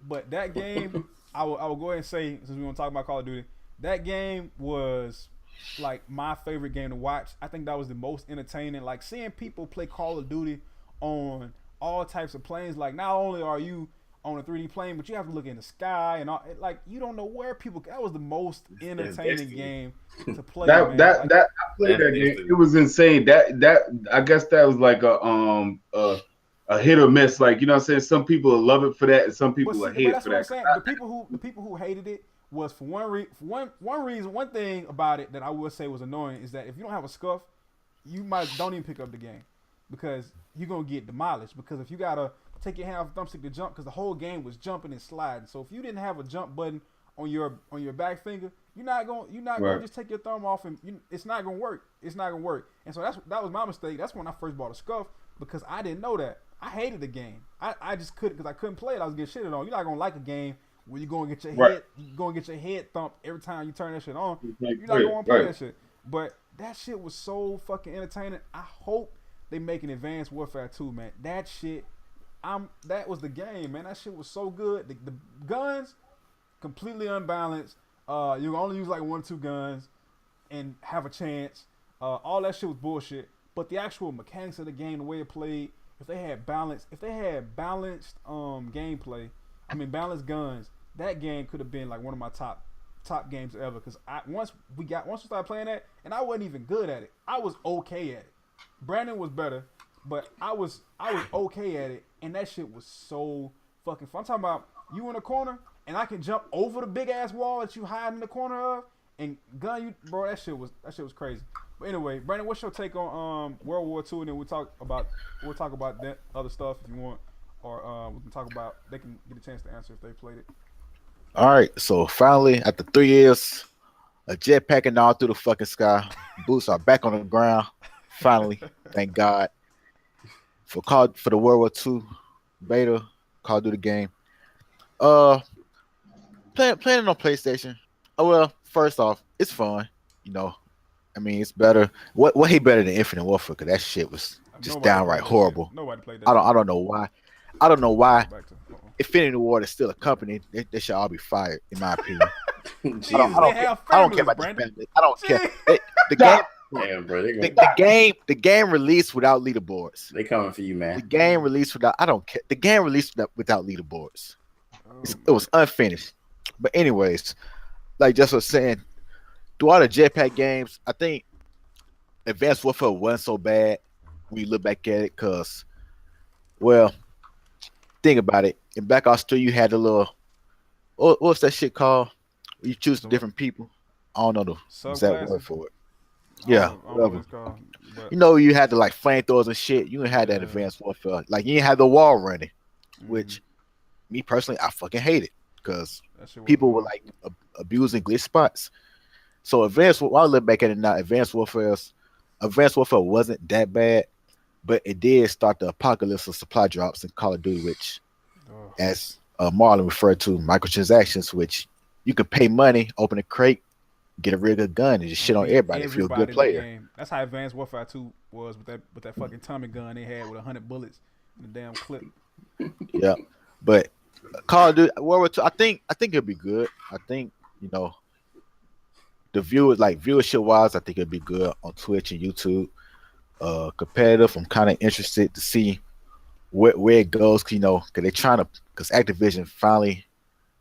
but that game, I will go ahead and say, since we want to talk about Call of Duty, that game was like my favorite game to watch. I think that was the most entertaining. Like seeing people play Call of Duty on all types of planes. Like not only are you on a 3D plane, but you have to look in the sky and all. Like you don't know where people. That was the most entertaining game to play. I played that game. It was insane. That I guess that was like a hit or miss. Like what I'm saying. Some people love it for that, and some people hate it for that. The people who hated it was for one reason. One thing about it that I would say was annoying is that if you don't have a scuff, you don't even pick up the game because you're gonna get demolished. Because if you gotta take your hand off the thumbstick to jump, because the whole game was jumping and sliding. So if you didn't have a jump button on your back finger, you're not gonna just take your thumb off and it's not gonna work. It's not gonna work. And so that was my mistake. That's when I first bought a scuff because I didn't know that. I hated the game. I just couldn't because I couldn't play it. I was getting shitted on. You're not gonna like a game where you're gonna get your head thumped every time you turn that shit on. You're not gonna want to play that shit. But that shit was so fucking entertaining. I hope they make an Advanced Warfare 2, man. That shit. That was the game, man. That shit was so good. The guns completely unbalanced. You can only use like 1 or 2 guns and have a chance. All that shit was bullshit. But the actual mechanics of the game, the way it played, if they had balanced gameplay, balanced guns, that game could have been like one of my top games ever. Because once we started playing that, and I wasn't even good at it. I was okay at it. Brandon was better, but I was okay at it, and that shit was so fucking fun. I'm talking about you in a corner, and I can jump over the big ass wall that you hide in the corner of, and gun you, bro. That shit was crazy. But anyway, Brandon, what's your take on World War II? And then we'll talk about that other stuff if you want, or we can talk about. They can get a chance to answer if they played it. All right, so finally, after 3 years, a jetpacking all through the fucking sky, boots are back on the ground. Finally, thank God. For the World War II beta, Call of Duty game. Playing it on PlayStation. Oh well, first off, it's fun. It's better. What he better than Infinite Warfare? Because that shit was just downright horrible. Nobody played that. I don't know why. I don't know why. Infinity Ward is still a company. They should all be fired, in my opinion. Jesus, I don't care about the family. I don't care. The game. Damn, bro, the game released without leaderboards. They coming for you, man. The game released without. I don't care. The game released without leaderboards. It was unfinished. But anyways, like just was saying, through all the jetpack games, I think Advanced Warfare wasn't so bad when you look back at it, cause well, think about it. In Black Ops 3, you had the little what's that shit called? You choose different people. I don't know the exact word for it. Yeah, whatever. You know, you had the like flamethrowers and shit. You didn't have that Advanced Warfare. Like you didn't have the wall running, which me personally I fucking hate it because people were like abusing glitch spots. So while I look back at it now, Advanced Warfare wasn't that bad, but it did start the apocalypse of supply drops in Call of Duty, which, as Marlon referred to, microtransactions, which you could pay money, open a crate, get a real good gun, and just shit on everybody if you're a good player. That's how Advanced Warfare 2 was with that fucking Tommy gun they had with 100 bullets in the damn clip. Yeah, but Call of Duty World War II, I think it'll be good. I think the viewership wise, I think it'll be good on Twitch and YouTube. Competitive, I'm kind of interested to see where it goes. Because they're trying to, because Activision finally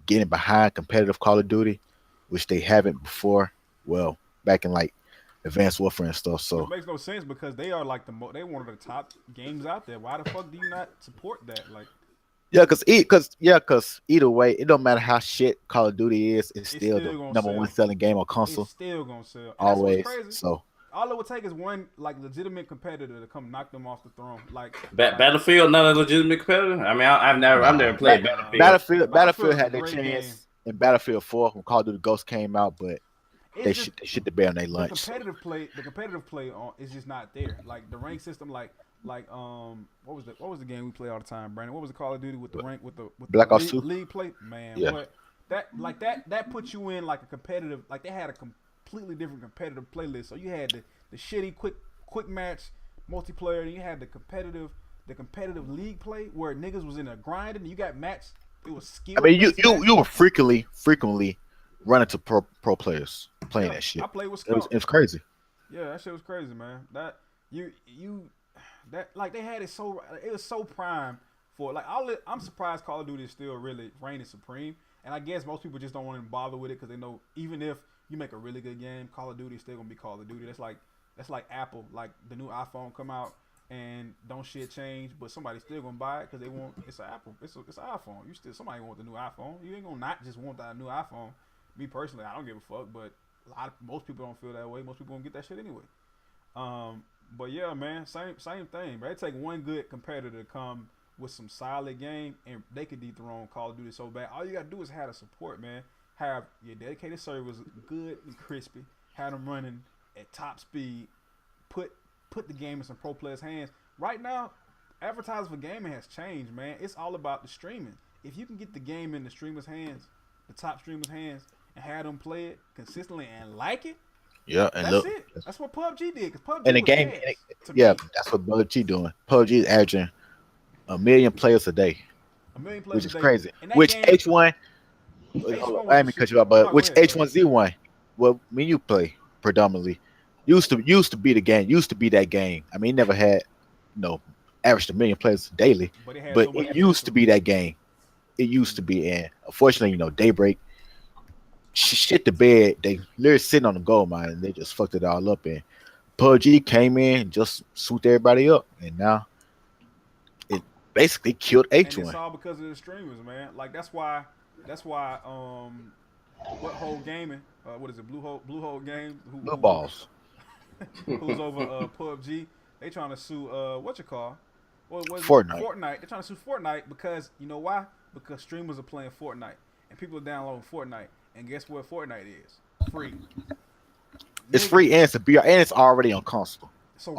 getting behind competitive Call of Duty, which they haven't before. Well, back in like Advanced Warfare and stuff. So it makes no sense because they are like they one of the top games out there. Why the fuck do you not support that? Like, because either way, it don't matter how shit Call of Duty is, it's still the number one selling game on console. It's still gonna sell. And always. Crazy. So all it would take is one like legitimate competitor to come knock them off the throne. Like Battlefield, not a legitimate competitor. I mean, I've never played Battlefield. Battlefield had their chance in Battlefield 4 when Call of Duty Ghosts came out, but they shit the bear on their lunch. The competitive play on is just not there. Like the rank system, like what was the game we play all the time, Brandon? What was the Call of Duty with the rank with Black Ops 2 league play? Man, yeah. That puts you in like a competitive, like they had a completely different competitive playlist. So you had the shitty quick match multiplayer, and you had the competitive league play where niggas was in a grinding. You got matched. It was skill. I mean, you were frequently running to pro players playing that shit. I played with it was crazy. Yeah, that shit was crazy, man. That like they had it was so prime for like I'm surprised Call of Duty is still really reigning supreme. And I guess most people just don't want to bother with it because they know even if you make a really good game, Call of Duty is still gonna be Call of Duty. That's like Apple, like the new iPhone come out and don't shit change, but somebody's still gonna buy it because they want it's an Apple, it's an iPhone. Somebody want the new iPhone. You ain't gonna not just want that new iPhone. Me personally, I don't give a fuck, but most people don't feel that way. Most people gonna get that shit anyway. But yeah, man, same thing, bro. It take one good competitor to come with some solid game, and they could dethrone Call of Duty so bad. All you gotta do is have the support, man. Have your dedicated servers good and crispy. Have them running at top speed. Put the game in some pro players' hands. Right now, advertising for gaming has changed, man. It's all about the streaming. If you can get the game in the streamers' hands, the top streamers' hands, and have them play it consistently and like it. Yeah, and that's it. That's what PUBG did. Cause PUBG and the game, that's what PUBG doing. PUBG is averaging 1 million players a day, which is crazy. Which H1, I mean, cut you off, but which H1Z1? Well, when you play predominantly, used to be the game. Used to be that game. I mean, it never had averaged 1 million players daily, but it used to be that game. It used to be, and unfortunately, Daybreak shit the bed. They literally sitting on the gold mine, and they just fucked it all up. And PUBG came in and just swooped everybody up, and now it basically killed H1. And it's all because of the streamers, man. Like that's why what Hole Gaming, what is it, Blue Hole Games, Blue Balls, who's over PUBG? They trying to sue Fortnite. They're trying to sue Fortnite because you know why? Because streamers are playing Fortnite and people are downloading Fortnite. And guess what Fortnite is? Free. It's free and it's a BR and it's already on console. So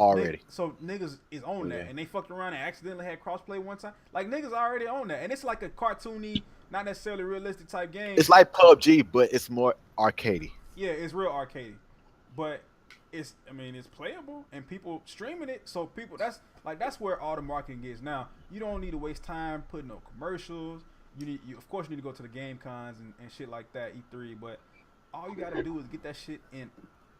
niggas is on that, and they fucked around and accidentally had crossplay one time. Like niggas already on that, and it's like a cartoony, not necessarily realistic type game. It's like PUBG, but it's more arcadey. Yeah, it's real arcadey, but it's playable and people streaming it. So people, that's where all the marketing gets now. You don't need to waste time putting no commercials. You of course need to go to the game cons and shit like that, E3, but all you gotta do is get that shit in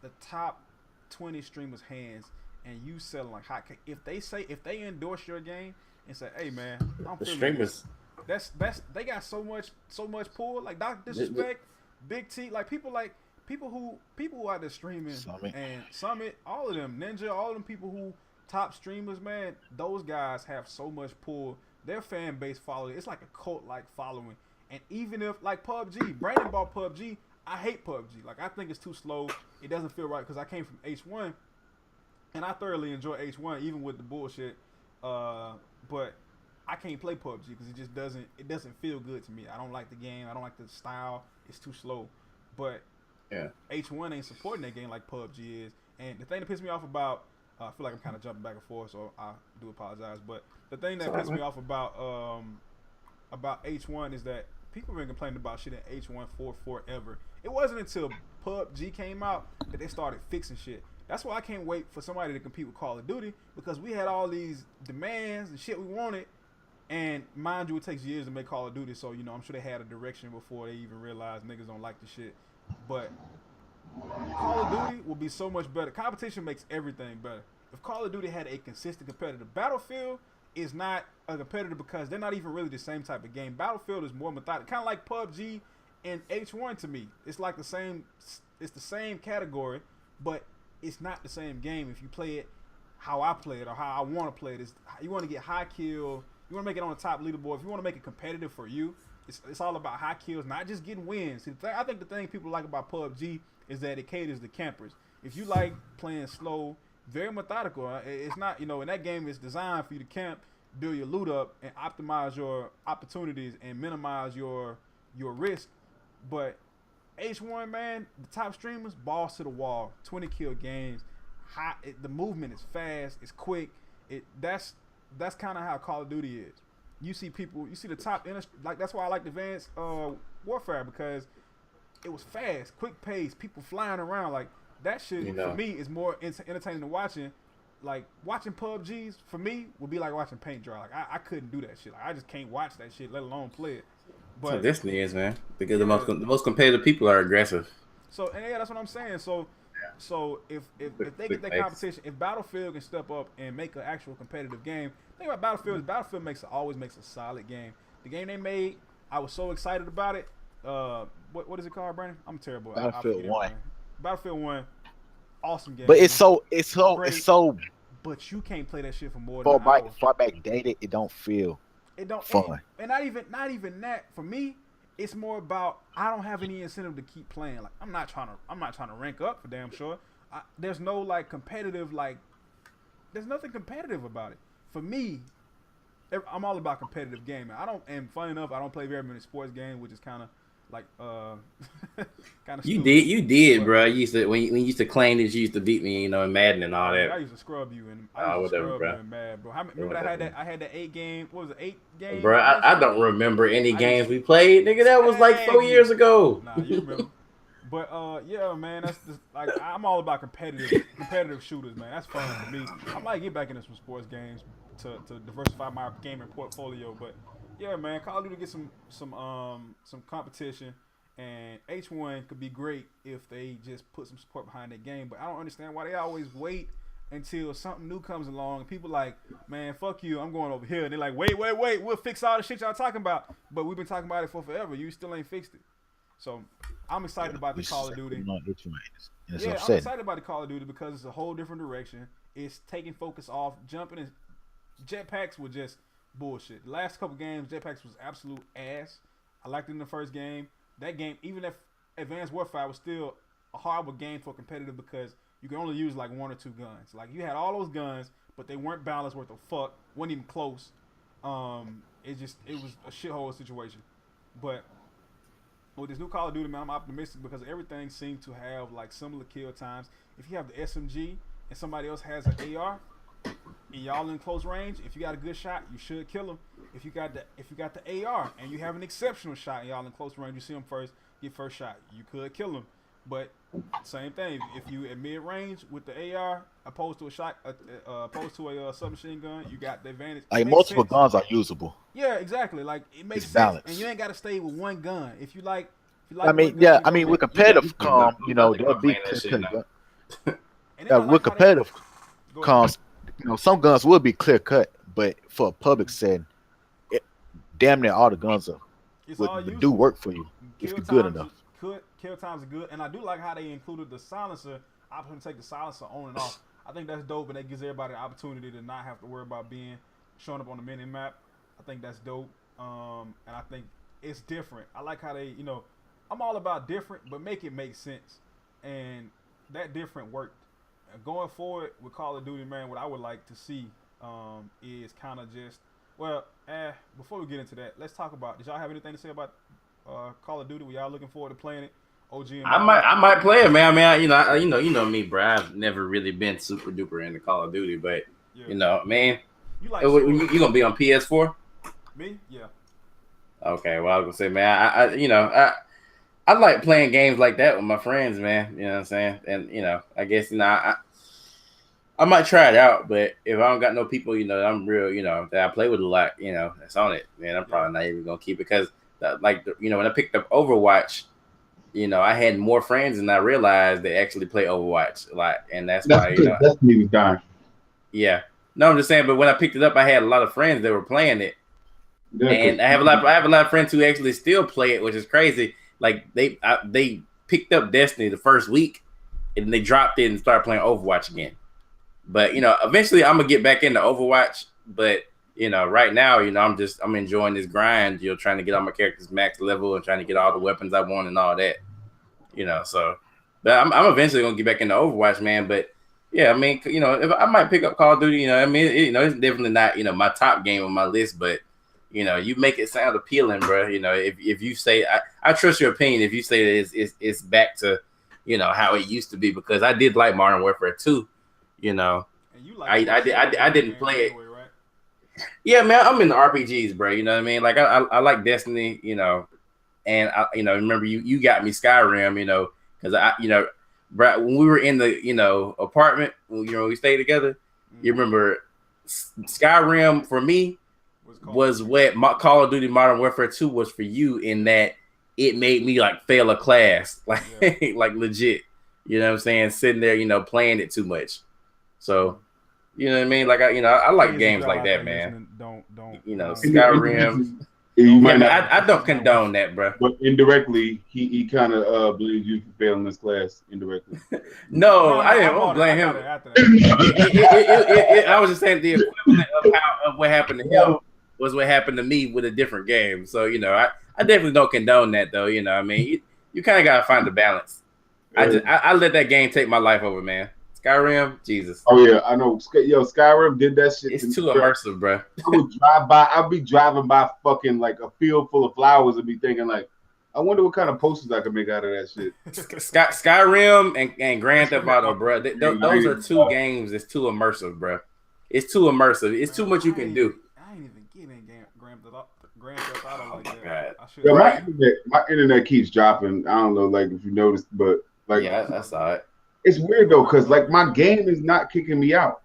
the top 20 streamers' hands, and you selling like hot cake. If they endorse your game and say, "Hey man, I'm the feeling streamers." That's they got so much pull. Like Dr. Disrespect, Big T, like people who out there streaming Summit. and Summit, all of them, Ninja, all of them people who top streamers, man, those guys have so much pull. Their fan base following, it's like a cult like following. And even if like PUBG, Brandon bought PUBG, I hate PUBG. Like I think it's too slow. It doesn't feel right because I came from H1 and I thoroughly enjoy H1 even with the bullshit. But I can't play PUBG because it just doesn't feel good to me. I don't like the game. I don't like the style. It's too slow. But Yeah. H1 ain't supporting that game like PUBG is. And the thing that pissed me off about, I feel like I'm kind of jumping back and forth, so I do apologize. But the thing that pissed me off about H1 is that people have been complaining about shit in H1 for forever. It wasn't until PUBG came out that they started fixing shit. That's why I can't wait for somebody to compete with Call of Duty, because we had all these demands and shit we wanted. And mind you, it takes years to make Call of Duty, so, you know, I'm sure they had a direction before they even realized niggas don't like the shit. But Call of Duty will be so much better. Competition makes everything better. If Call of Duty had a consistent competitor, Battlefield is not a competitor because they're not even really the same type of game. Battlefield is more methodical, kind of like PUBG and H1 to me. It's like the same category, but it's not the same game if you play it how I play it or how I want to play it. You want to get high kill. You want to make it on the top leaderboard. If you want to make it competitive for you, it's all about high kills, not just getting wins. See, I think the thing people like about PUBG is that it caters to campers. If you like playing slow, very methodical, it's not, you know, in that game it's designed for you to camp, build your loot up, and optimize your opportunities and minimize your risk. But H1, man, the top streamers, balls to the wall, 20 kill games, the movement is fast, it's quick. That's kind of how Call of Duty is. You see the top like that's why I like Advanced Warfare, because it was fast, quick pace, people flying around. Like that shit, you know, for me is more entertaining than watching. Like watching PUBGs for me would be like watching paint dry. Like I couldn't do that shit. Like I just can't watch that shit, let alone play it. But so this is, man, because the most competitive people are aggressive. So and yeah, that's what I'm saying. So if they get that competition, if Battlefield can step up and make an actual competitive game, the thing about Battlefield is Battlefield always makes a solid game. The game they made, I was so excited about it. What is it called, Brandon? I'm terrible. Battlefield 1. Battlefield 1, awesome game. But it's so But you can't play that shit for more than an hour. Far back dated. It don't feel fun. And not even that. For me, it's more about I don't have any incentive to keep playing. Like I'm not trying to rank up for damn sure. There's no like competitive, like there's nothing competitive about it. For me, I'm all about competitive gaming. And funny enough, I don't play very many sports games, which is kind of like kind of. You did, bro. You used to when you used to claim that you used to beat me, you know, in Madden and all that. I used to scrub you and whatever, bro. You Mad, bro. Remember I had that 8 game. What was it, 8 games? Bro, I don't remember any games we played, nigga. That was like 4 years ago. Nah, you remember. But yeah, man, that's just like I'm all about competitive shooters, man. That's fun for me. I might get back into some sports games to diversify my gaming portfolio. But yeah, man, Call of Duty get some competition, and H1 could be great if they just put some support behind that game. But I don't understand why they always wait until something new comes along. And people like, man, fuck you, I'm going over here. And they're like, wait, we'll fix all the shit y'all talking about. But we've been talking about it for forever. You still ain't fixed it. So I'm excited about the Call of Duty. I'm excited about the Call of Duty because it's a whole different direction. It's taking focus off jumping, and jetpacks were just bullshit. The last couple games, jetpacks was absolute ass. I liked it in the first game. That game, even if Advanced Warfare was still a horrible game for competitive because you could only use like 1 or 2 guns. Like you had all those guns, but they weren't balanced worth of fuck. Wasn't even close. It was a shithole situation. But with this new Call of Duty, man, I'm optimistic because everything seems to have like similar kill times. If you have the SMG and somebody else has an AR, and y'all in close range, if you got a good shot, you should kill them. If you got the AR and you have an exceptional shot and y'all in close range, you see them first, get first shot, you could kill them. But same thing, if you at mid range with the AR opposed to a submachine gun, you got the advantage. Like multiple guns are usable. Yeah, exactly. Like it makes sense, balanced. and you ain't got to stay with one gun. If you like, with competitive comms, you know, there'll be with competitive comms, you know, some guns will be clear cut, but for a public setting, damn near all the guns It's all would useful. do work for you if Kill you're good times enough. Kill times are good, and I do like how they included the silencer option to take the silencer on and off. I think that's dope, and that gives everybody the opportunity to not have to worry about showing up on the mini map. I think that's dope, and I think it's different. I like how they, I'm all about different, but make it make sense, and that different worked. And going forward with Call of Duty, man, what I would like to see is kind of just, before we get into that, let's talk about. Did y'all have anything to say about Call of Duty? Were y'all looking forward to playing it? OG and I might play it, man. I mean, you know me, bro. I've never really been super duper into Call of Duty, but man, you like you gonna be on PS4? Me? Yeah. Okay, well I was gonna say, man, I like playing games like that with my friends, man. You know what I'm saying? And I guess I might try it out, but if I don't got no people, I'm real, that I play with a lot, that's on it, man. I'm probably not even gonna keep it because, when I picked up Overwatch, I had more friends than I realized they actually play Overwatch a lot, and that's why Destiny was dying. Yeah, no, I'm just saying. But when I picked it up, I had a lot of friends that were playing it, and I have a lot of friends who actually still play it, which is crazy. Like they picked up Destiny the first week, and they dropped it and started playing Overwatch again. But eventually I'm gonna get back into Overwatch. But right now, I'm enjoying this grind. Trying to get all my characters max level and trying to get all the weapons I want and all that. So, but I'm eventually gonna get back into Overwatch, man. But yeah, I mean, if I might pick up Call of Duty, it's definitely not my top game on my list, but you make it sound appealing, bro. If you say I trust your opinion if you say that it's back to how it used to be, because I did like Modern Warfare 2. And you like I didn't play it. Anyway, right? Yeah, man, I'm in the RPGs, bro. You know what I mean? Like I like Destiny, and I remember you got me Skyrim, because bro, when we were in the apartment, we stayed together. Mm-hmm. You remember Skyrim for me was what Call of Duty Modern Warfare 2 was for you, in that it made me like fail a class, like like legit. You know what I'm saying? Sitting there, playing it too much. So, you know what I mean? Like I like games like that, man. Don't Skyrim. I don't condone that, bro. But indirectly, he kind of believes you for failing this class indirectly. No, I didn't blame him. I was just saying the equivalent of what happened to him was what happened to me with a different game. So I definitely don't condone that, though. I mean, you kind of gotta find the balance. I let that game take my life over, man. Skyrim, Jesus. Oh yeah, I know. Skyrim did that shit. It's too immersive, bro. I'd be driving by fucking like a field full of flowers and be thinking like, I wonder what kind of posters I could make out of that shit. Skyrim and Grand Theft Auto, bro. Those are two games that's too immersive, bro. It's too immersive. It's too much you can do. I ain't even getting Grand Theft Auto like that. My internet keeps dropping. I don't know, like if you noticed, but like I saw it. It's weird though, because like my game is not kicking me out.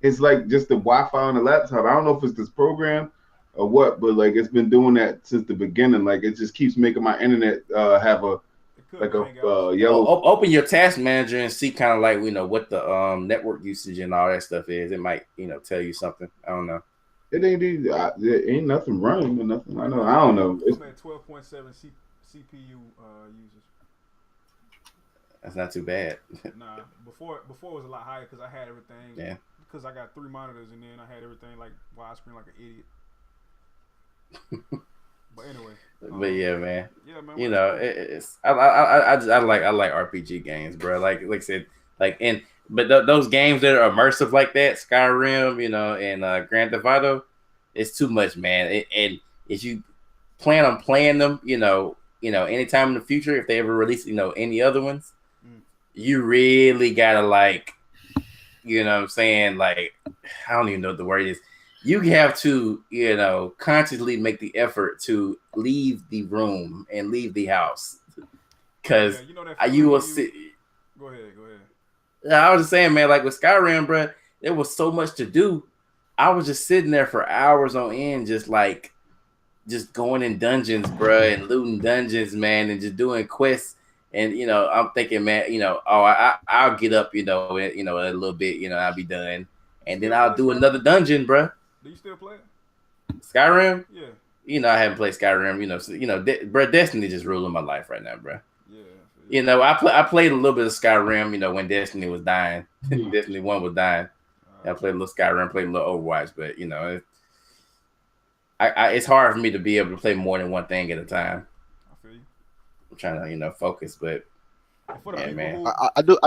It's like just the Wi-Fi on the laptop. I don't know if it's this program or what, but like it's been doing that since the beginning. Like it just keeps making my internet have a yellow. Open your task manager and see kind of like what the network usage and all that stuff is. It might tell you something. I don't know. It ain't nothing running or nothing. I don't know. It's at 12.7 CPU users. That's not too bad. Nah, before it was a lot higher because I had everything. Yeah. Because I got 3 monitors and then I had everything like widescreen like an idiot. But anyway. But yeah, man. Yeah, man. It's I like RPG games, bro. Like I said, but those games that are immersive like that, Skyrim, and Grand Theft Auto, it's too much, man. And if you plan on playing them, anytime in the future, if they ever release, any other ones, you really gotta like, what I'm saying? Like, I don't even know what the word is. You have to, consciously make the effort to leave the room and leave the house, because you will see. Go ahead. I was just saying, man, like with Skyrim, bro, there was so much to do. I was just sitting there for hours on end, just going in dungeons, bro, and looting dungeons, man, and just doing quests. And I'm thinking, man, I'll get up, a little bit, I'll be done, and then I'll do another dungeon, bro. Do you still play it? Skyrim? Yeah. I haven't played Skyrim. So, bro, Destiny just ruling my life right now, bro. Yeah. I played a little bit of Skyrim. When Destiny was dying, Destiny 1 was dying. I played a little Skyrim, played a little Overwatch, but it's hard for me to be able to play more than one thing at a time. I feel you. I'm trying to focus, but yeah, man. I do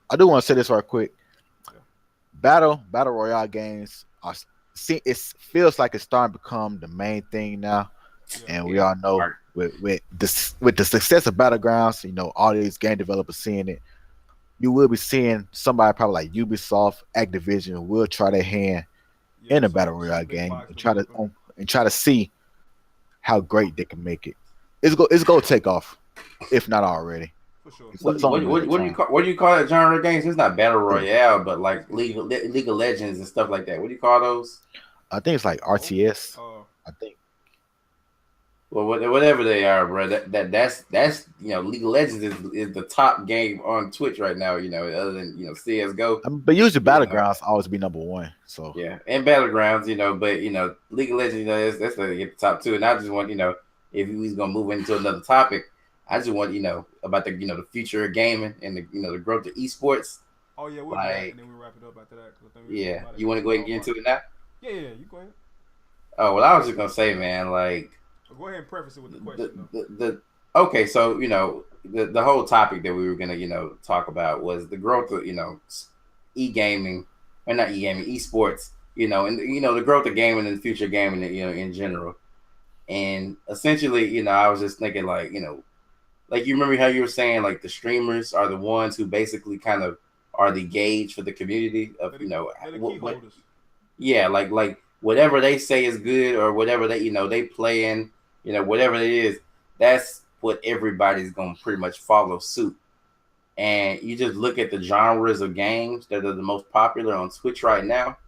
want to say this right quick. Yeah. Battle Royale games it feels like it's starting to become the main thing now, and we all know with the success of Battlegrounds, all these game developers seeing it. You will be seeing somebody probably like Ubisoft, Activision will try their hand in a Battle Royale game and try to see how great they can make it. It's going to take off, if not already. For sure. What do you call that genre of games? It's not Battle Royale, but like League of Legends and stuff like that. What do you call those? I think it's like RTS. I think. Well, whatever they are, bro. That's League of Legends is the top game on Twitch right now. Other than CS:GO. But usually Battlegrounds always be number one. So yeah, and Battlegrounds, but League of Legends, that's the top two. And I just want if he's gonna move into another topic, I just want about the future of gaming and the growth of esports. Oh yeah, we'll and then we'll wrap it up after that. Yeah, you want to go ahead and get into it now? Yeah, you go ahead. Oh well, I was just gonna say, man, like. Go ahead and preface it with the question. Okay, so the whole topic that we were gonna talk about was the growth of e-gaming, or not e-gaming, esports, and the growth of gaming and future gaming in general. And essentially, I was just thinking like you remember how you were saying like the streamers are the ones who basically kind of are the gauge for the community of like whatever they say is good or whatever they play in. Whatever it is, that's what everybody's going to pretty much follow suit. And you just look at the genres of games that are the most popular on Twitch right now.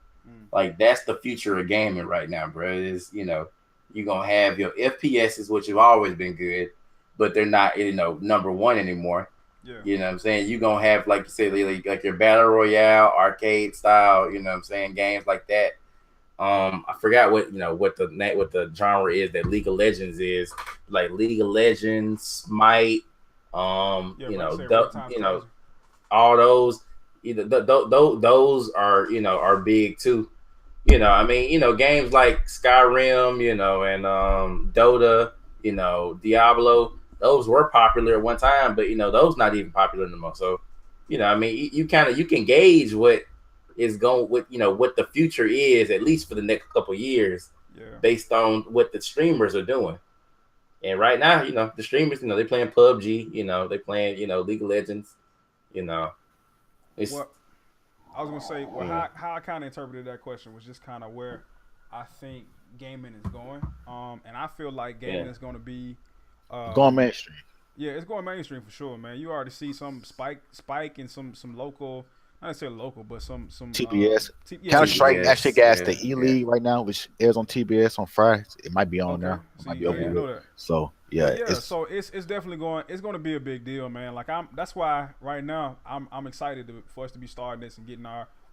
Like, that's the future of gaming right now, bro. Is you're going to have your FPSs, which have always been good, but they're not, number one anymore. Yeah. You know what I'm saying? You're going to have, like you said, like your Battle Royale, arcade style, games like that. I forgot what the genre is that League of Legends is, like League of Legends, Smite, all those, those are big too. Games like Skyrim, and Dota, Diablo, those were popular at one time, but those not even popular anymore. So, you can gauge what is going with what the future is, at least for the next couple years, based on what the streamers are doing. And right now, the streamers, they playing PUBG, they playing League of Legends, Well, I was gonna say, how I kind of interpreted that question was just kind of where I think gaming is going, and I feel like gaming is going to be going mainstream. Yeah, it's going mainstream for sure, man. You already see some spike in some local. Not necessarily local, but some TBS. Counter-Strike actually gas the E-League right now, which airs on TBS on Fridays. It might be on there. It might be over. So so it's definitely going. It's going to be a big deal, man. Like that's why right now I'm excited for us to be starting this and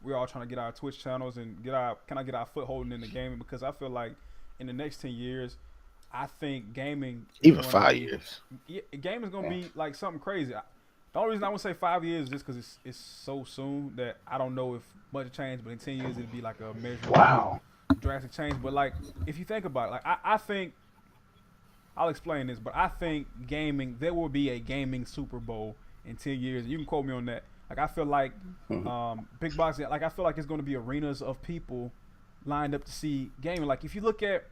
we're all trying to get our Twitch channels and get our foothold in the gaming, because I feel like in the next 10 years, I think gaming even 5 years. Gaming's going to be like something crazy. The only reason I would say 5 years is just because it's so soon that I don't know if much change, but in 10 years it'd be like a measurable, drastic change. But like, if you think about it, like I think, I'll explain this, but I think gaming, there will be a gaming Super Bowl in 10 years. You can quote me on that. Like, I feel like big boxing, like I feel like it's going to be arenas of people lined up to see gaming. Like, if you look at,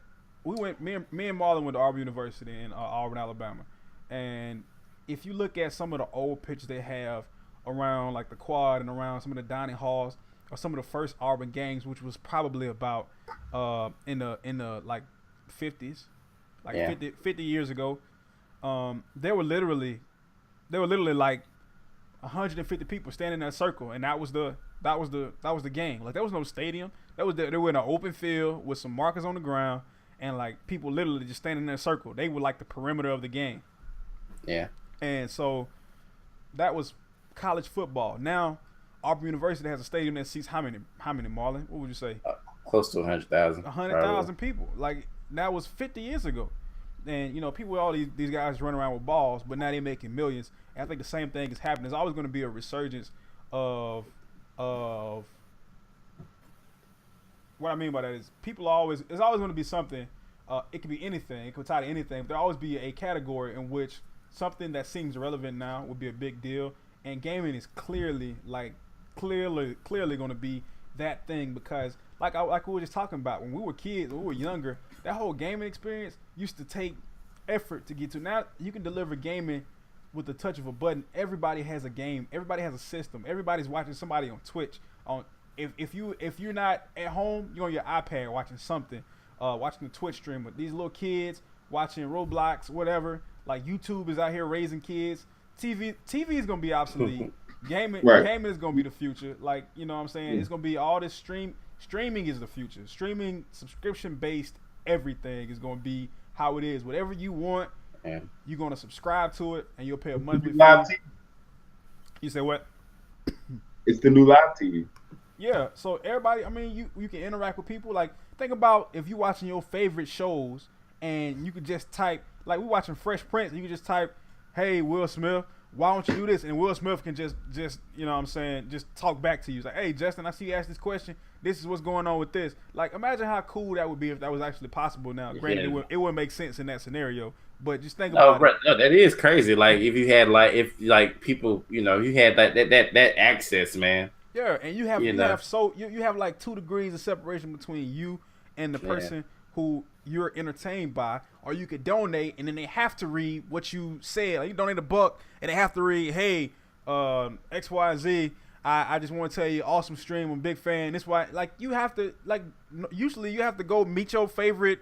me and Marlon went to Auburn University in Auburn, Alabama, and if you look at some of the old pictures they have around like the quad and around some of the dining halls or some of the first Auburn games, which was probably about in the like 50s, like 50 years ago, they were literally like 150 people standing in a circle, and that was the game. Like, there was no stadium. They were in an open field with some markers on the ground, and like people literally just standing in a circle. They were like the perimeter of the game. Yeah. And so that was college football. Now Auburn University has a stadium that seats how many, Marlon? What would you say? Close to 100,000. 100,000 people. Like, that was 50 years ago. And people, all these guys running around with balls, but now they're making millions. And I think the same thing is happening. There's always going to be a resurgence of what I mean by that is there's always going to be something. It could be anything. It could tie to anything. But there'll always be a category in which something that seems relevant now would be a big deal. And gaming is clearly going to be that thing, because like we were just talking about, when we were kids, when we were younger, that whole gaming experience used to take effort to get to. Now you can deliver gaming with the touch of a button. Everybody has a game. Everybody has a system. Everybody's watching somebody on Twitch. If you're not at home, you're on your iPad watching something, watching the Twitch stream. But these little kids watching Roblox, whatever. Like YouTube is out here raising kids. TV is gonna be obsolete. Gaming is gonna be the future. Like, you know what I'm saying? It's gonna be all this streaming is the future. Streaming, subscription based, everything is gonna be how it is. Whatever you want, you're gonna subscribe to it, and you'll pay a monthly fee. You say what? It's the new live TV. Yeah. So everybody, I mean, you can interact with people. Like, think about if you're watching your favorite shows, and you could just type, like we're watching Fresh Prince, and you can just type, "Hey, Will Smith, why don't you do this?" And Will Smith can just you know what I'm saying, just talk back to you. It's like, "Hey, Justin, I see you asked this question. This is what's going on with this." Like, imagine how cool that would be if that was actually possible now. Granted, it wouldn't make sense in that scenario, but just think about it. No, that is crazy. Like, if you had people, you had that access, man. Yeah, and you have like 2 degrees of separation between you and the person who you're entertained by. Or you could donate, and then they have to read what you said. Like, you donate $1, and they have to read, "Hey, XYZ, I just want to tell you, awesome stream. I'm a big fan. This why." Like, you have to, like, usually you have to go meet your favorite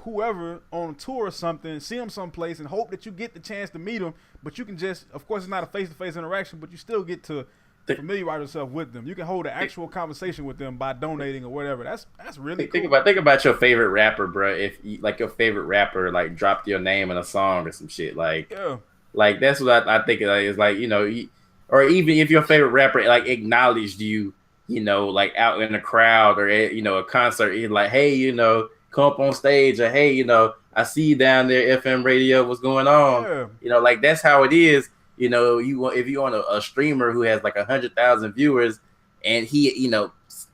whoever on tour or something, see them someplace, and hope that you get the chance to meet them. But you can just, of course, it's not a face-to-face interaction, but you still get to familiarize yourself with them. You can hold an actual conversation with them by donating or whatever. That's really cool. Think about your favorite rapper, bro. If your favorite rapper dropped your name in a song or some shit, like that's what I think is like, or even if your favorite rapper acknowledged you, out in a crowd or at, a concert, he's like, "Hey, come up on stage," or, "Hey, I see you down there, FM radio, what's going on?" That's how it is. If you on a streamer who has 100,000 viewers, and he,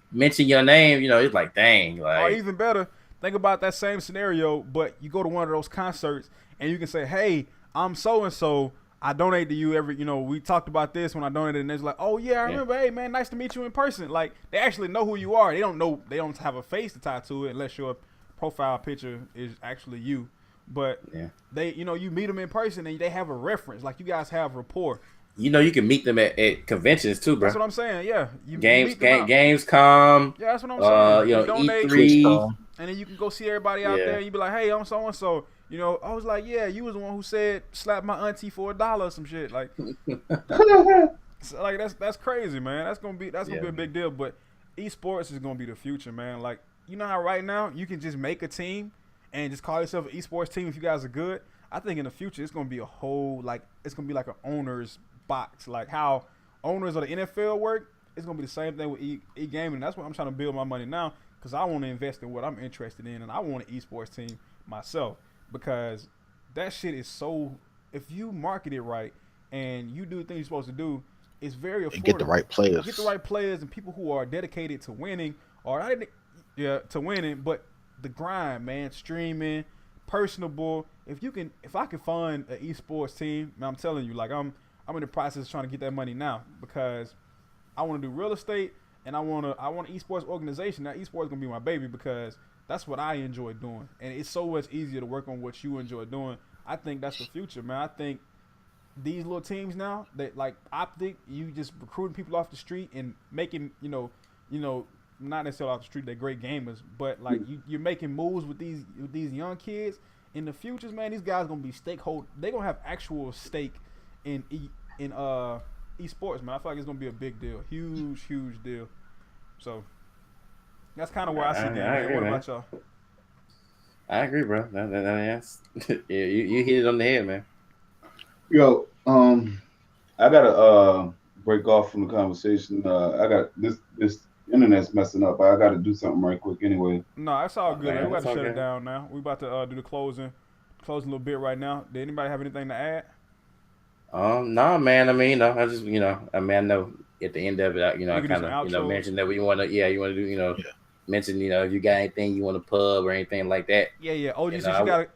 mention your name, it's like, dang. Or even better, think about that same scenario, but you go to one of those concerts, and you can say, "Hey, I'm so and so. I donate to you every. We talked about this when I donated," and it's like, "Oh yeah, I remember. Hey man, nice to meet you in person." Like, they actually know who you are. They don't have a face to tie to it unless your profile picture is actually you. But they, you meet them in person and they have a reference. Like, you guys have rapport. You can meet them at conventions too, bro. That's what I'm saying. Yeah, Gamescom. Yeah, that's what I'm saying. You donate, E3, and then you can go see everybody out there. And you be like, "Hey, I'm so and so." I was like, "Yeah, you was the one who said slap my auntie for $1 or some shit." Like, so, like that's crazy, man. That's gonna be a big deal. But esports is gonna be the future, man. Like, how right now you can just make a team and just call yourself an esports team if you guys are good. I think in the future it's gonna be a whole it's gonna be like an owner's box, like how owners of the NFL work. It's gonna be the same thing with e-gaming. That's what I'm trying to build my money now, because I want to invest in what I'm interested in, and I want an esports team myself, because that shit is so. If you market it right and you do the things you're supposed to do, it's very affordable. And get the right players. Get the right players and people who are dedicated to winning, to winning, but the grind, man, streaming, personable. If I can fund an esports team, man, I'm telling you, I'm in the process of trying to get that money now, because I want to do real estate, and I want an esports organization. Now, esports is gonna be my baby, because that's what I enjoy doing, and it's so much easier to work on what you enjoy doing. I think that's the future, man. I think these little teams now, that like Optic, you just recruiting people off the street and making, not necessarily off the street, they're great gamers, but you're making moves with these young kids. In the futures, man, these guys gonna be stakeholder. They gonna have actual stake in esports, man. I feel like it's gonna be a big deal, huge deal. So that's kind of where I see that. What about y'all? I agree, bro. That's yeah, you hit it on the head, man. Yo, I gotta break off from the conversation. I got this Internet's messing up, but I got to do something right quick anyway. No, that's all good. man, We about that's to shut okay. it down now. We about to do the closing a little bit right now. Did anybody have anything to add? No, man. I mean, I just, I mean, I know at the end of it, You I can do kind some of, outros. mention that you want to do, Yeah. mention, if you got anything you want to pub or anything like that. Yeah. OG, since you got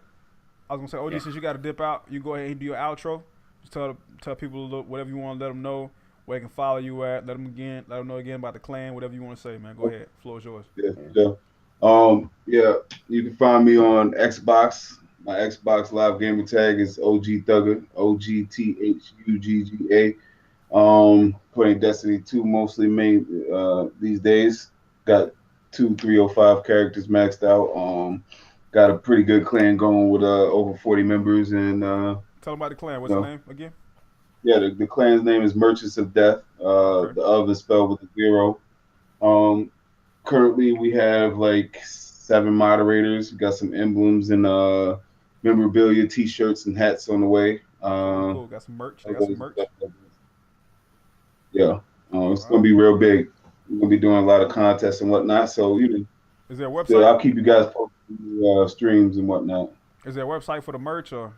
I was gonna say, OG, since you got to dip out, you go ahead and do your outro. Just tell people whatever you want to let them know, where they can follow you at. Let them know again about the clan, whatever you want to say, man. Go ahead, floor is yours. Yeah. Yeah, you can find me on Xbox. My Xbox live gamer tag is OGThugga, OGThugga. Playing Destiny 2 mostly these days. Got 305 characters maxed out. Got a pretty good clan going with over 40 members, and Tell them about the clan. What's the name again? Yeah, the clan's name is Merchants of Death. Okay. The of is spelled with a 0. Currently we have like 7 moderators. We got some emblems and memorabilia, T-shirts and hats on the way. Cool. Got some merch. They got some merch. Yeah, it's gonna be real big. We're gonna be doing a lot of contests and whatnot. So is there a website? I'll keep you guys posted on streams and whatnot. Is there a website for the merch or?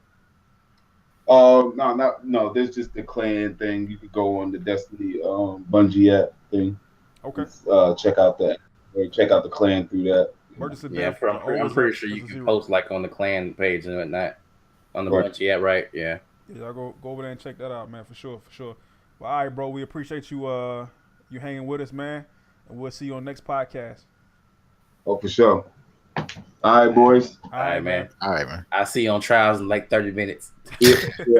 No. There's just the clan thing. You could go on the Destiny Bungie app thing. Okay. Check out the clan through that. Yeah, I'm pretty sure you can post like on the clan page and whatnot on the Bungie app, right? Yeah. Yeah, y'all go over there and check that out, man, for sure. Well, all right, bro. We appreciate you you hanging with us, man, and we'll see you on the next podcast. Oh, for sure. All right, boys. All right, man. All right, man. I'll see you on trials in like 30 minutes. Yeah,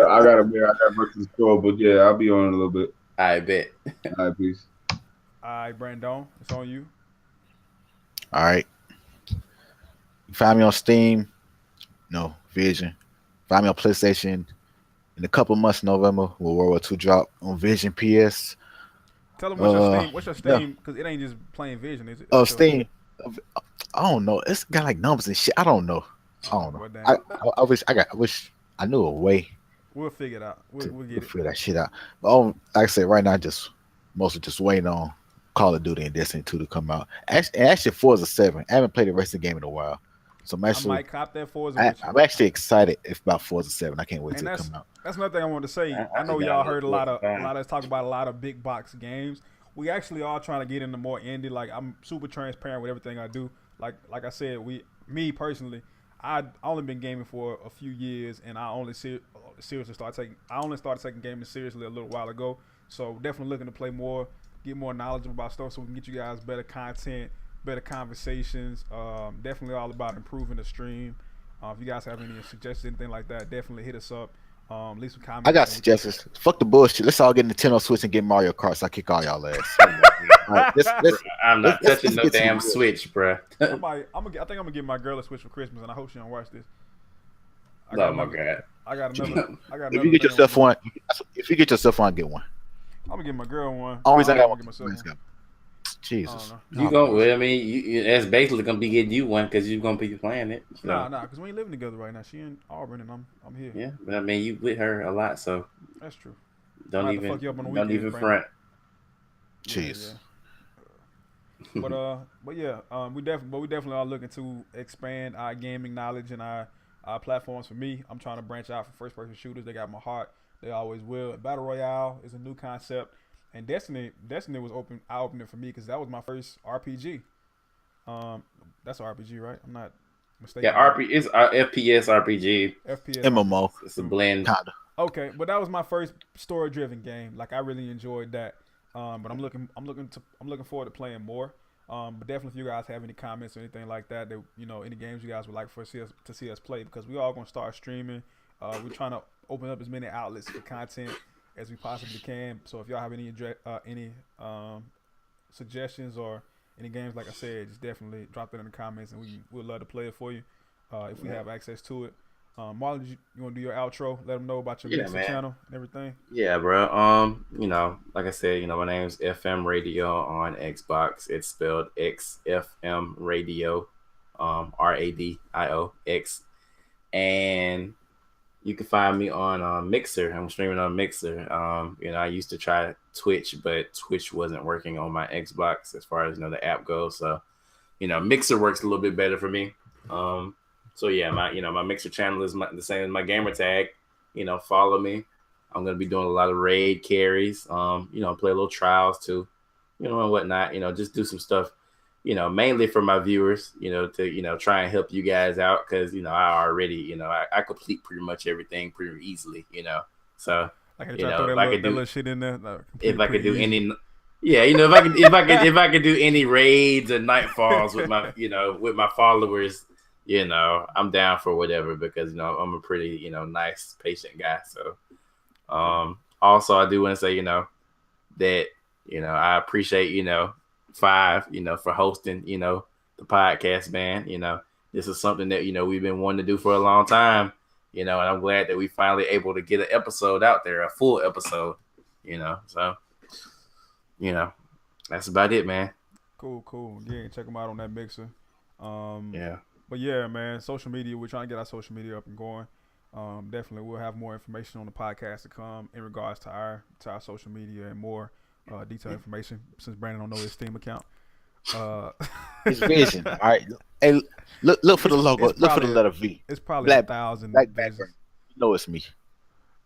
I got work to the store, but yeah, I'll be on in a little bit. I bet. All right, peace. All right, Brandon, it's on you. All right. You find me on Steam. No, Vision. Find me on PlayStation. In a couple months, November, will World War II drop on Vision PS. Tell them what's your Steam, because it ain't just playing Vision, is it? Oh, Steam. I don't know. It's got like numbers and shit. I don't know. I wish I knew a way. We'll figure it out. We'll get it. Figure that shit out. But like I said, right now, mostly just waiting on Call of Duty and Destiny 2 to come out. Actually, Forza 7. I haven't played the rest of the game in a while. So I might cop that Forza. I'm actually excited about Forza 7. I can't wait to come out. That's another thing I wanted to say. I know y'all heard a lot of us talk about a lot of big box games. We actually are trying to get into more indie. Like, I'm super transparent with everything I do. Like I said, me personally, I only been gaming for a few years, and I only seriously started taking gaming seriously a little while ago. So definitely looking to play more, get more knowledgeable about stuff, so we can get you guys better content, better conversations. Definitely all about improving the stream. If you guys have any suggestions, anything like that, definitely hit us up. Leave some comments. I got suggestions. Fuck the bullshit. Let's all get Nintendo Switch and get Mario Kart so I kick all y'all ass. Right, I'm not touching no damn Switch, bro. I think I'm gonna get my girl a Switch for Christmas, and I hope she don't watch this. Oh my god! I got another. If you get yourself one, get one. I'm gonna get my girl one. Always I got one. Jesus. You gonna? I mean, that's basically gonna be getting you one because you're gonna be playing it. So. Nah, because we ain't living together right now. She in Auburn and I'm here. Yeah, but I mean, you with her a lot, so that's true. Don't even front. Jeez. Yeah. But yeah, we definitely are looking to expand our gaming knowledge and our platforms. For me, I'm trying to branch out for first person shooters. They got my heart. They always will. Battle Royale is a new concept. And Destiny was eye-opening for me because that was my first RPG. That's an RPG, right? I'm not mistaken. Yeah, it's FPS RPG. FPS MMO. It's a blend. Kinda. Okay, but that was my first story-driven game. Like, I really enjoyed that. But I'm looking forward to playing more. But definitely, if you guys have any comments or anything like that, any games you guys would like to see us play, because we all gonna start streaming. We're trying to open up as many outlets for content as we possibly can. So if y'all have any suggestions or any games, like I said, just definitely drop that in the comments, and we'd love to play it for you if we have access to it. Marlon, you want to do your outro? Let them know about your Mixer channel and everything. Yeah, bro. Like I said, my name is FM Radio on Xbox. It's spelled XFM Radio, RADIO X, and you can find me on Mixer. I'm streaming on Mixer. I used to try Twitch, but Twitch wasn't working on my Xbox as far as the app goes. So, Mixer works a little bit better for me. So yeah, my Mixer channel is the same as my gamer tag. Follow me. I'm gonna be doing a lot of raid carries. Play a little trials too, and whatnot. Just do some stuff. Mainly for my viewers. To try and help you guys out because I already I complete pretty much everything pretty easily. So like if I could do little shit in there. If I could do any. Yeah, if I could do any raids or nightfalls with my with my followers, I'm down for whatever because I'm a pretty nice patient guy. So also I do want to say that I appreciate Phyve for hosting the podcast, man. This is something that we've been wanting to do for a long time, and I'm glad that we finally able to get an episode out there, a full episode, so that's about it, man. Cool. Yeah, check them out on that Mixer. Yeah. But yeah, man, social media, we're trying to get our social media up and going. Definitely we'll have more information on the podcast to come in regards to our social media and more detailed information since Brandon don't know his Steam account. His vision. All right. Hey, look for the logo. Look for the letter V. It's probably 1,000 black background. It's me.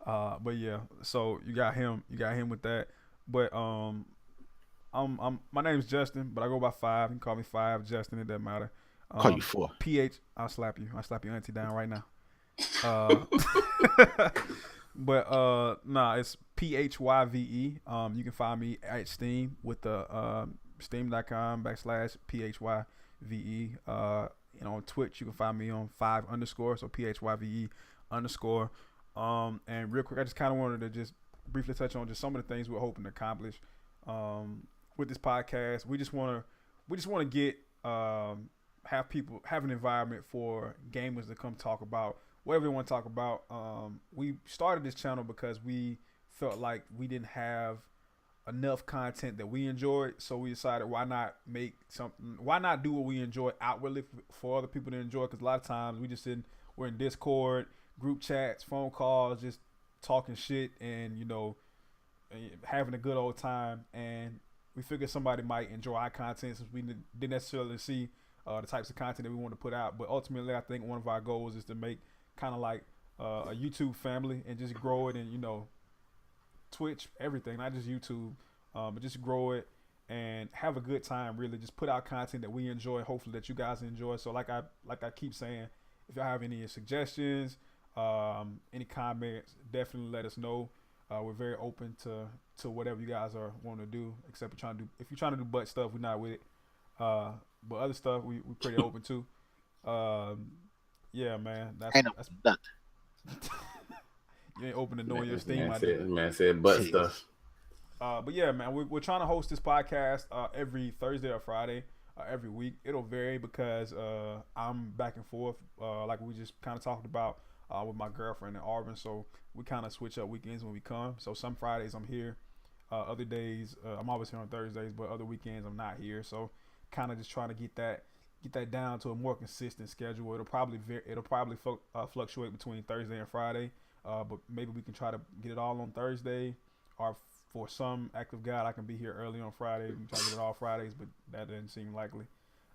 But yeah, so you got him with that. But my name's Justin, but I go by Phyve. You can call me Phyve, Justin, it doesn't matter. Call you 4. I'll slap you. I'll slap your auntie down right now. But it's PHYVE. You can find me at Steam with the steam.com/PHYVE. On Twitch you can find me on Phyve_, so PHYVE_. And real quick, I just kind of wanted to just briefly touch on just some of the things we're hoping to accomplish with this podcast. We just want to get have an environment for gamers to come talk about whatever they want to talk about. We started this channel because we felt like we didn't have enough content that we enjoyed, so we decided why not do what we enjoy outwardly for other people to enjoy, because a lot of times we're in Discord, group chats, phone calls, just talking shit and having a good old time, and we figured somebody might enjoy our content since we didn't necessarily see the types of content that we want to put out. But ultimately I think one of our goals is to make kind of like a YouTube family and just grow it, and Twitch, everything, not just YouTube, but just grow it and have a good time. Really, just put out content that we enjoy. Hopefully, that you guys enjoy. So, like I keep saying, if y'all have any suggestions, any comments, definitely let us know. We're very open to whatever you guys are wanting to do. Except if you're trying to do butt stuff, we're not with it. But other stuff, we're pretty open to. Yeah, man. That's nothing. You ain't open the door of your Steam. Man said butt stuff. But yeah, man, we're trying to host this podcast every Thursday or Friday, every week. It'll vary because I'm back and forth, like we just kind of talked about with my girlfriend in Auburn. So we kind of switch up weekends when we come. So some Fridays I'm here, other days I'm always here on Thursdays, but other weekends I'm not here. So kind of just trying to get that down to a more consistent schedule. It'll probably fluctuate between Thursday and Friday. But maybe we can try to get it all on Thursday, or for some act of God, I can be here early on Friday. We can try to get it all Fridays, but that doesn't seem likely.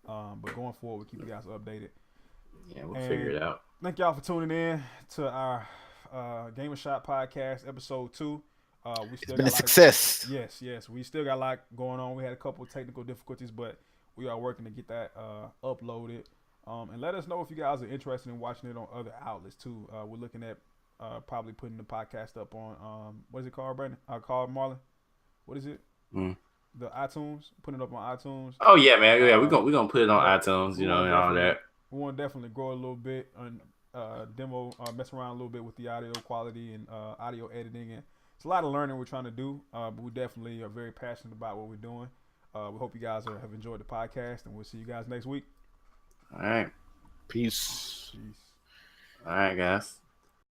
But going forward, we'll keep you guys updated. Yeah, we'll figure it out. Thank y'all for tuning in to our GamerShop Podcast, episode 2. It's been a success. Yes. We still got a lot going on. We had a couple of technical difficulties, but we are working to get that uploaded. And let us know if you guys are interested in watching it on other outlets too. We're looking at probably putting the podcast up on what is it called, Brandon? Called Marlon. What is it? The iTunes. Putting it up on iTunes. Oh yeah, man. Yeah, we're gonna put it on iTunes. And all that. We want to definitely grow a little bit and mess around a little bit with the audio quality and audio editing, and it's a lot of learning we're trying to do. But we definitely are very passionate about what we're doing. We hope you guys have enjoyed the podcast, and we'll see you guys next week. All right. Peace. All right, guys.